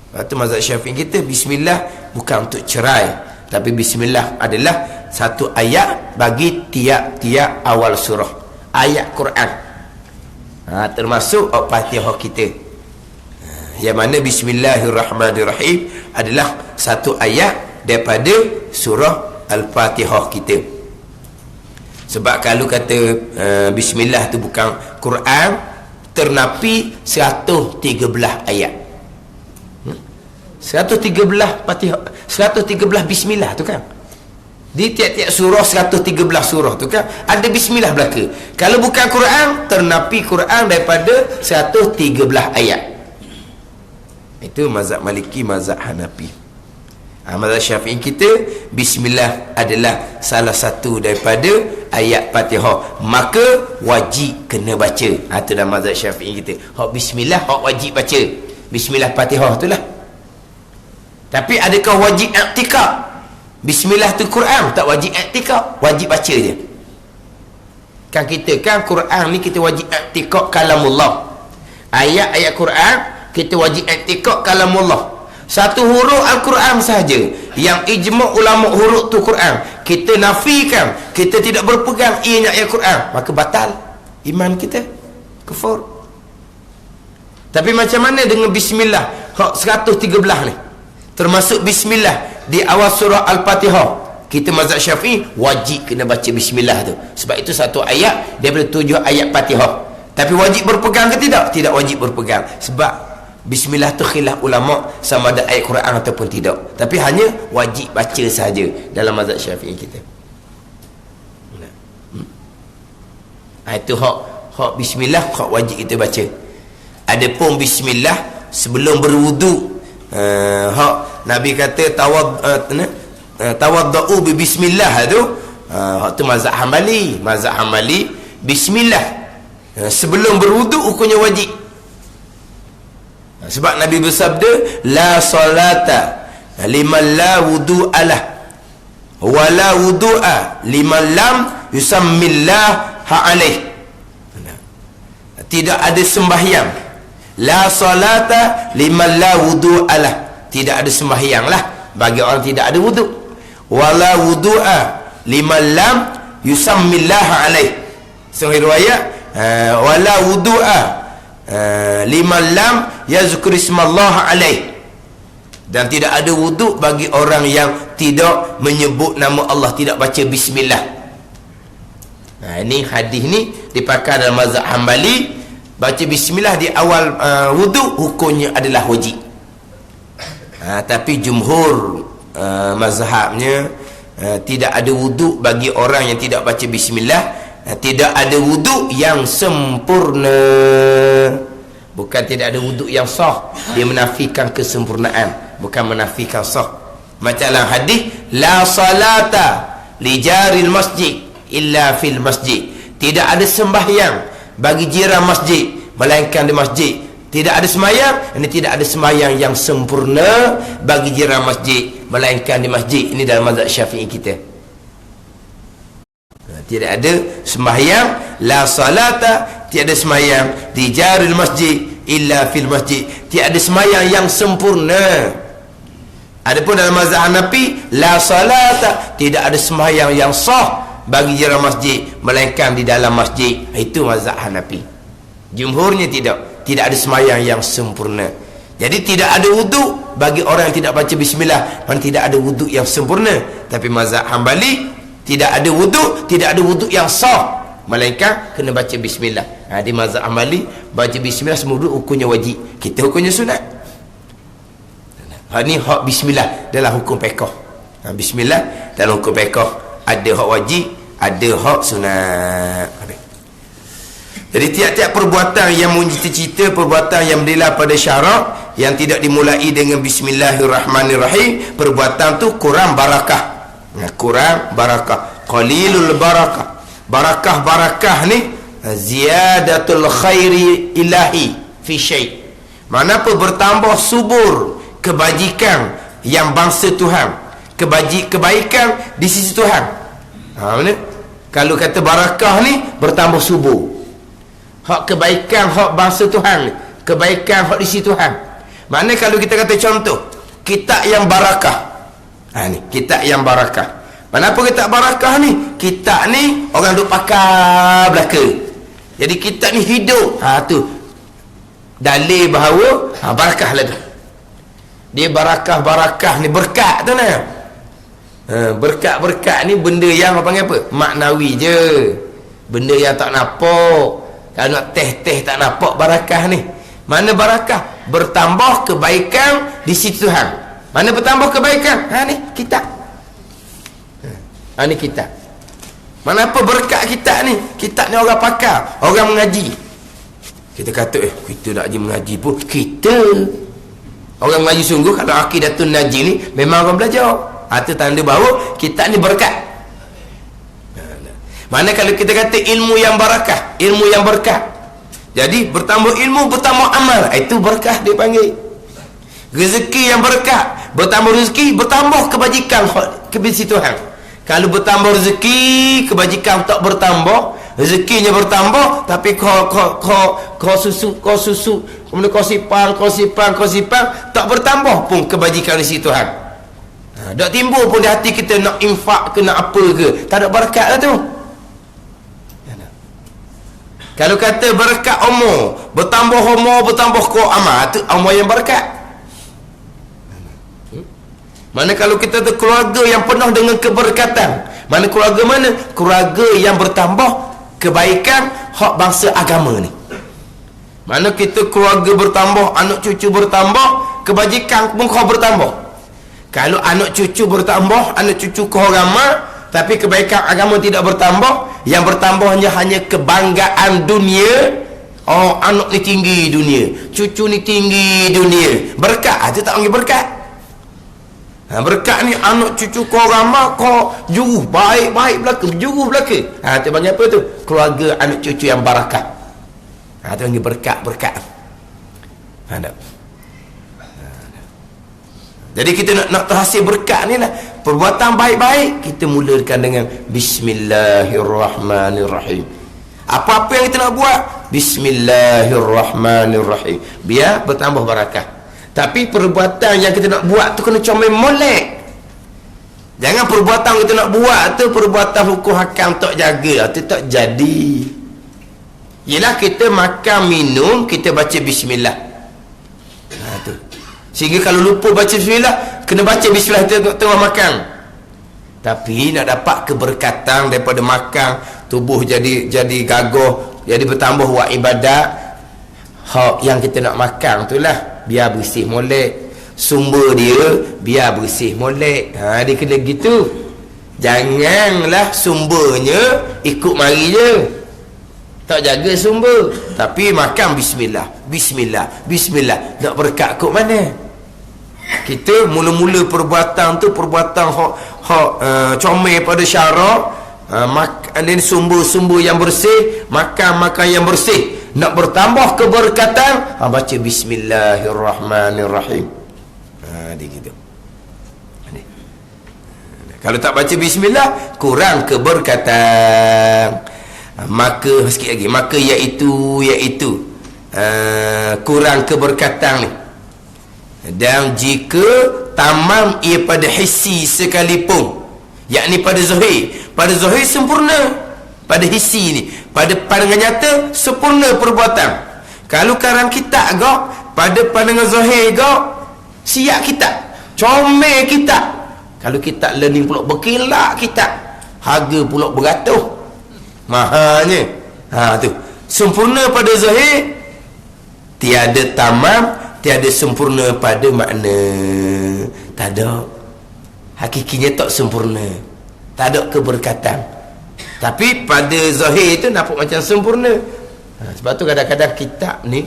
Lepas tu mazhab Syafi'i kita, bismillah bukan untuk cerai, tapi bismillah adalah satu ayat bagi tiap-tiap awal surah. Ayat Quran. Termasuk Fatihah kita. Yang mana Bismillahirrahmanirrahim adalah satu ayat daripada surah Al-Fatihah kita. Sebab kalau kata bismillah tu bukan Quran, ternapi 113 ayat. 113 Fatihah, 113 bismillah tu kan. Di tiap-tiap surah 113 surah tu kan ada bismillah belaka. Kalau bukan Quran, ternapi Quran daripada 113 ayat. Itu mazhab Maliki, mazhab Hanafi. Mazhab Syafi'i kita, bismillah adalah salah satu daripada ayat Fatihah, maka wajib kena baca. Itu dalam mazhab Syafi'i kita. Hak bismillah hak wajib baca. Bismillah Fatihah itulah. Tapi adakah wajib i'tikad? Bismillah tu Quran, tak wajib i'tikad, wajib baca je. Kan kita kan Quran ni kita wajib i'tikad kalamullah. Ayat-ayat Quran kita wajib i'tikad kalamullah. Satu huruf Al-Quran sahaja yang ijma' ulama huruf tu Quran, kita nafikan, kita tidak berpegang ianya ayat Quran, maka batal iman kita, kufur. Tapi macam mana dengan bismillah hak 113 ni? Termasuk bismillah di awal surah Al-Fatihah, kita mazhab Syafi'i wajib kena baca bismillah tu. Sebab itu satu ayat daripada 7 ayat Fatihah. Tapi wajib berpegang ke tidak? Tidak wajib berpegang. Sebab bismillah tu khilaf ulama sama ada ayat Quran ataupun tidak. Tapi hanya wajib baca sahaja dalam mazhab Syafi'i kita. Itu hak bismillah, hak wajib kita baca. Adapun bismillah sebelum berwudu, hak Nabi kata tawaddau bi bismillah tu, hak tu mazhab Hambali. Mazhab Hambali bismillah sebelum berwudu hukumnya wajib. Sebab Nabi bersabda, la salata liman la wudu'a lah, wa la wudu'a liman lam yusammillaha alaih. Tidak ada sembahyang, la salata liman la wudu'a lah, tidak ada sembahyang lah bagi orang tidak ada wudu. Wa la wudu'a liman lam yusammillaha alaih. Sahih riwayat, wa la wudu'a liman lam yazkur ismallah alaih, dan tidak ada wuduk bagi orang yang tidak menyebut nama Allah, tidak baca bismillah. Ini hadis ni dipakai dalam mazhab Hambali, baca bismillah di awal wuduk hukumnya adalah wajib. Tapi jumhur mazhabnya tidak ada wuduk bagi orang yang tidak baca bismillah. Tidak ada wuduk yang sempurna. Bukan tidak ada wuduk yang sah. Dia menafikan kesempurnaan, bukan menafikan sah. Macam dalam hadis, la salata li jaril masjid illa fil masjid. Tidak ada sembahyang bagi jiran masjid melainkan di masjid. Tidak ada sembahyang, ini tidak ada sembahyang yang sempurna bagi jiran masjid melainkan di masjid. Ini dalam mazhab Syafi'i kita. Tidak ada sembahyang, la salata, tiada sembahyang di jaril masjid illa fil masjid. Tiada sembahyang yang sempurna. Adapun dalam mazhab Hanafi, la salata, tidak ada sembahyang yang sah bagi jiran masjid melainkan di dalam masjid. Itu mazhab Hanafi. Jumhurnya tidak ada sembahyang yang sempurna. Jadi tidak ada wuduk bagi orang yang tidak baca bismillah, dan tidak ada wuduk yang sempurna. Tapi mazhab Hambali, tidak ada wuduk yang sah melainkan kena baca bismillah. Di mazhab Hambali, baca bismillah semua wuduk hukumnya wajib, kita hukumnya sunat. Ni hak bismillah dalam hukum fiqh. Bismillah dalam hukum fiqh ada hak wajib, ada hak sunat. Jadi tiap-tiap perbuatan yang mencita-cita, perbuatan yang berdasar pada syarak, yang tidak dimulai dengan bismillahirrahmanirrahim, perbuatan tu kurang barakah. Kurang barakah, qalilul barakah. Barakah ni ziyadatul khairi ilahi fi syai'. Mana apa bertambah subur kebajikan yang bangsa Tuhan, kebaikan di sisi Tuhan. Mana? Kalau kata barakah ni bertambah subur. Hak kebaikan hak bangsa Tuhan, kebaikan hak di sisi Tuhan. Mana kalau kita kata contoh kitab yang barakah. Ni kitab yang barakah. Kenapa kitab barakah ni? Kitab ni orang duk pakar belaka. Jadi kitab ni hidup. Tu dalil bahawa barakah lah tu. Dia barakah ni berkat tu nah. Berkat ni benda yang apa panggil apa? Maknawi je. Benda yang tak nampak. Kalau nak teh tak nampak barakah ni. Mana barakah? Bertambah kebaikan di sisi Tuhan. Mana bertambah kebaikan? Ni kitab. Ni kitab. Mana apa berkat kitab ni? Kitab ni orang pakar, orang mengaji. Kita kata kita nak mengaji pun kita. Orang mengaji sungguh kalau Aqidatun Najih ni memang orang belajar. Itu tanda bahawa kitab ni berkat. Mana kalau kita kata ilmu yang barakah, ilmu yang berkat. Jadi bertambah ilmu, bertambah amal, itu berkah dia panggil. Rezeki yang berkat, bertambah rezeki, bertambah kebajikan ke sisi Tuhan. Kalau bertambah rezeki, kebajikan tak bertambah, rezekinya bertambah, tapi kau susu, kemudian kau sipang, tak bertambah pun kebajikan di sisi Tuhan. Tak timbul pun di hati kita nak infak ke nak apa ke, tak ada berkat lah tu. Kalau kata berkat umur, bertambah umur, bertambah kau amal, itu umur yang berkat. Mana kalau kita ada keluarga yang penuh dengan keberkatan. Mana keluarga mana? Keluarga yang bertambah kebaikan hak bangsa agama ni. Mana kita keluarga bertambah, anak cucu bertambah, kebajikan pun kau bertambah. Kalau anak cucu bertambah, anak cucu kau ramai, tapi kebaikan agama tidak bertambah, yang bertambahnya hanya kebanggaan dunia. Anak ni tinggi dunia, cucu ni tinggi dunia. Berkat, itu tak panggil berkat. Berkat ni anak cucu kau ramai, kau juruh baik belaka, juruh belaka. Itu panggil apa tu? Keluarga anak cucu yang barakah. Itu panggil berkat. Jadi kita nak terhasil berkat ni lah, perbuatan baik-baik kita mulakan dengan bismillahirrahmanirrahim. Apa-apa yang kita nak buat, bismillahirrahmanirrahim, biar bertambah barakah. Tapi perbuatan yang kita nak buat tu kena comel molek. Jangan perbuatan kita nak buat tu perbuatan hukum hakam tak jaga, tu tak jadi. Yelah kita makan minum, kita baca bismillah. Tu. Sehingga kalau lupa baca bismillah, kena baca bismillah tengah makan. Tapi nak dapat keberkatan daripada makan, tubuh jadi gagah, jadi bertambah buat ibadat, hak yang kita nak makan itulah biar bersih molek. Sumber dia biar bersih molek. Dia kena gitu. Janganlah sumbernya ikut mari je. Tak jaga sumber, tapi makan bismillah, bismillah, bismillah. Nak berkat kot mana? Kita mula-mula perbuatan tu perbuatan comel pada syarak, makan sumber-sumber yang bersih, makan yang bersih. Nak bertambah keberkatan, baca bismillahirrahmanirrahim. Dia gitu. Kalau tak baca bismillah, kurang keberkatan. Maka sikit lagi, maka iaitu kurang keberkatan ni. Dan jika tamam ia pada hissi sekalipun, yakni pada zahir sempurna, pada hissi ni, pada pandangan nyata sempurna perbuatan. Kalau karang kita gak pada pandangan zahir gak siap kita, comel kita. Kalau kita learning pula berkilat kita, harga pula beratus, mahalnya. Tu sempurna pada zahir, tiada tamam, tiada sempurna pada makna. Tak ada, hakikinya tak sempurna, tak ada keberkatan. Tapi pada zahir tu nampak macam sempurna. Sebab tu kadang-kadang kitab ni,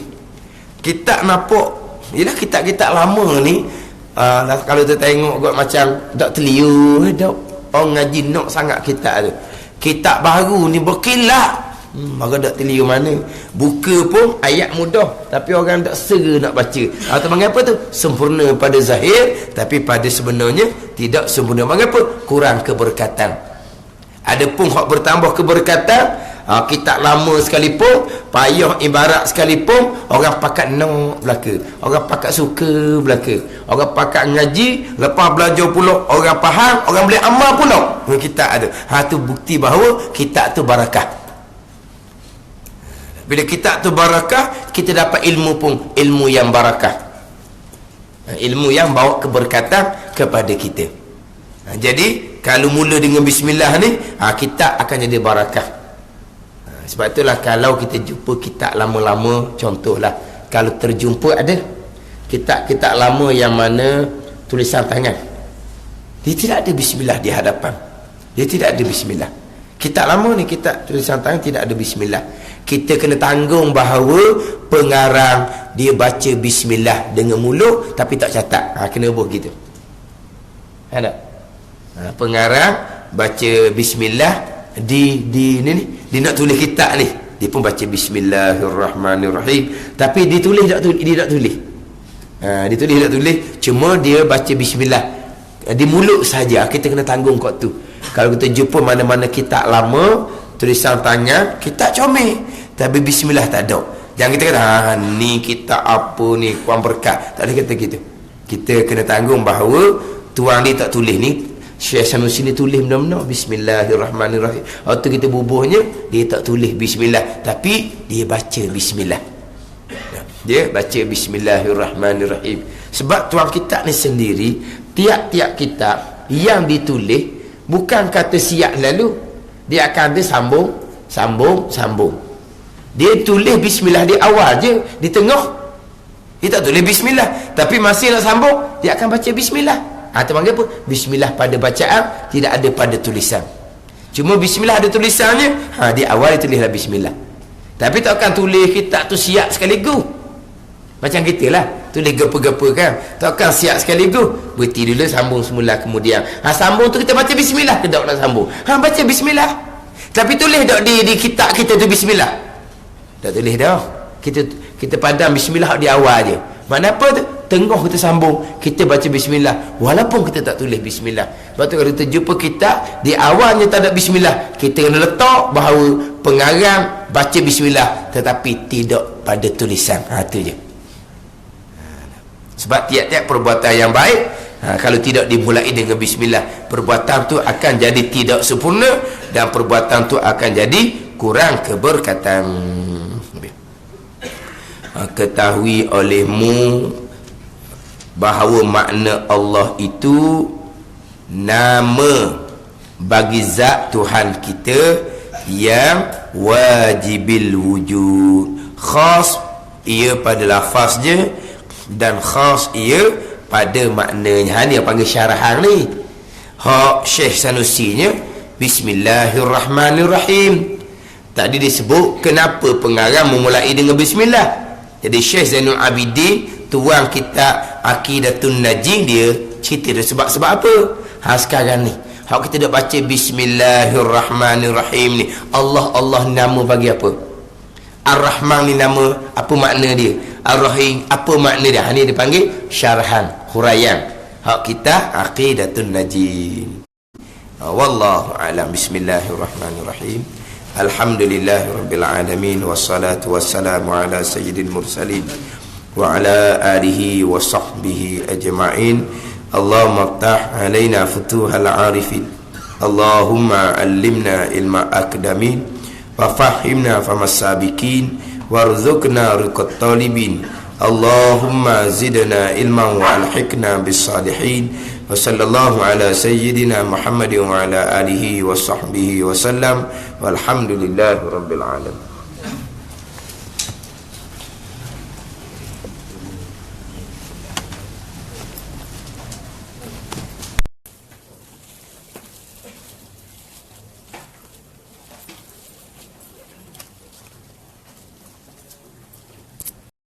kitab nampak, yelah kitab-kitab lama ni, kalau tu tengok kot macam tak teliu, tak orang ngaji nak sangat kitab tu. Kitab baru ni berkilat, maka tak teliu mana. Buka pun ayat mudah, tapi orang tak sera nak baca. Atau mengapa tu? Sempurna pada zahir, tapi pada sebenarnya tidak sempurna. Mengapa? Kurang keberkatan. Adapun hak bertambah keberkatan, kitab lama sekalipun, payah ibarat sekalipun, orang pakat nak belaka, orang pakat suka belaka, orang pakat ngaji, lepas belajar pula orang faham, orang boleh amal pula. Kitab ada. Tu bukti bahawa kitab tu barakah. Bila kitab tu barakah, kita dapat ilmu pun ilmu yang barakah, ilmu yang bawa keberkatan kepada kita. Jadi kalau mula dengan bismillah ni, kitab akan jadi barakah. Sebab itulah kalau kita jumpa kitab lama-lama, contohlah kalau terjumpa ada kitab-kitab lama yang mana tulisan tangan, dia tidak ada bismillah di hadapan, dia tidak ada bismillah. Kitab lama ni, kitab tulisan tangan tidak ada bismillah. Kita kena tanggung bahawa pengarang dia baca bismillah dengan mulut tapi tak catat. Kena buat gitu. Ada pengarang baca bismillah di ni dia nak tulis kitab ni, dia pun baca bismillahirrahmanirrahim, tapi ditulis tak tulis, dia tak tulis. Ditulis tak tulis, cuma dia baca bismillah di mulut saja. Kita kena tanggung kot tu. Kalau kita jumpa mana-mana kitab lama tulisan tangan, kitab comel tapi bismillah tak ada, jangan kita kata ni kitab apa ni kurang berkat. Tak ada kata gitu. Kita kena tanggung bahawa tuan dia tak tulis ni, Syekh Sanusi ni tulis benar-benar bismillahirrahmanirrahim. Waktu kita bubuhnya, dia tak tulis bismillah, tapi dia baca bismillah. Dia baca bismillahirrahmanirrahim. Sebab tuan kitab ni sendiri, tiap-tiap kitab yang ditulis bukan kata siap lalu, dia akan ada sambung. Dia tulis bismillah di awal je, di tengah dia tak tulis bismillah, tapi masih nak sambung, dia akan baca bismillah. Itu panggil apa? Bismillah pada bacaan, tidak ada pada tulisan. Cuma bismillah ada tulisannya, di awal dia tulislah bismillah. Tapi tak akan tulis kitab tu siap sekaligus. Macam kita lah, tulis gepa-gepa kan, tak akan siap sekaligus. Berhenti dulu, sambung semula kemudian. Sambung tu kita baca bismillah ke tak nak sambung? Baca bismillah. Tapi tulis tak di kitab kita tu bismillah? Tak tulis dah. Kita padam bismillah di awal je. Mana apa tu? Tengah kita sambung, kita baca bismillah walaupun kita tak tulis bismillah. Sebab tu kalau kita jumpa kitab di awalnya tak ada bismillah, kita kena letak bahawa pengarang baca bismillah tetapi tidak pada tulisan. Itu je. Sebab tiap-tiap perbuatan yang baik, kalau tidak dimulai dengan bismillah, perbuatan tu akan jadi tidak sempurna dan perbuatan tu akan jadi kurang keberkatan. Ketahui olehmu bahawa makna Allah itu nama bagi zat Tuhan kita yang wajibil wujud. Khas ia pada lafaz je dan khas ia pada maknanya. Ni yang panggil syarahan ni. Syekh Sanusinya bismillahirrahmanirrahim. Tadi disebut kenapa pengarang memulai dengan bismillah. Jadi Syekh Zainul Abidin tuang kitab Aqidatun Najim dia cerita dia sebab apa. Sekarang ni hak kita dah baca Bismillahirrahmanirrahim ni, Allah nama bagi apa? Ar-Rahman ni nama apa makna dia? Ar-Rahim apa makna dia? Ni dipanggil syarhan, huraian. Hak kita Aqidatun Najim. Wallahu a'lam. Bismillahirrahmanirrahim. Alhamdulillahirabbil alamin wassalatu wassalamu ala sayyidil mursalin wa ala alihi wa sahbihi ajma'in. Allahumma iftah alaina futuhal arifin. Allahumma allimna ilma akdamin wa fahimna famas sabiqin warzuqna riqat talibin. Allahumma zidna ilman wa alhiqna bis salihin. Wa sallallahu ala sayyidina Muhammadin wa ala alihi wa sahbihi wa sallam. Walhamdulillahi rabbil alamin.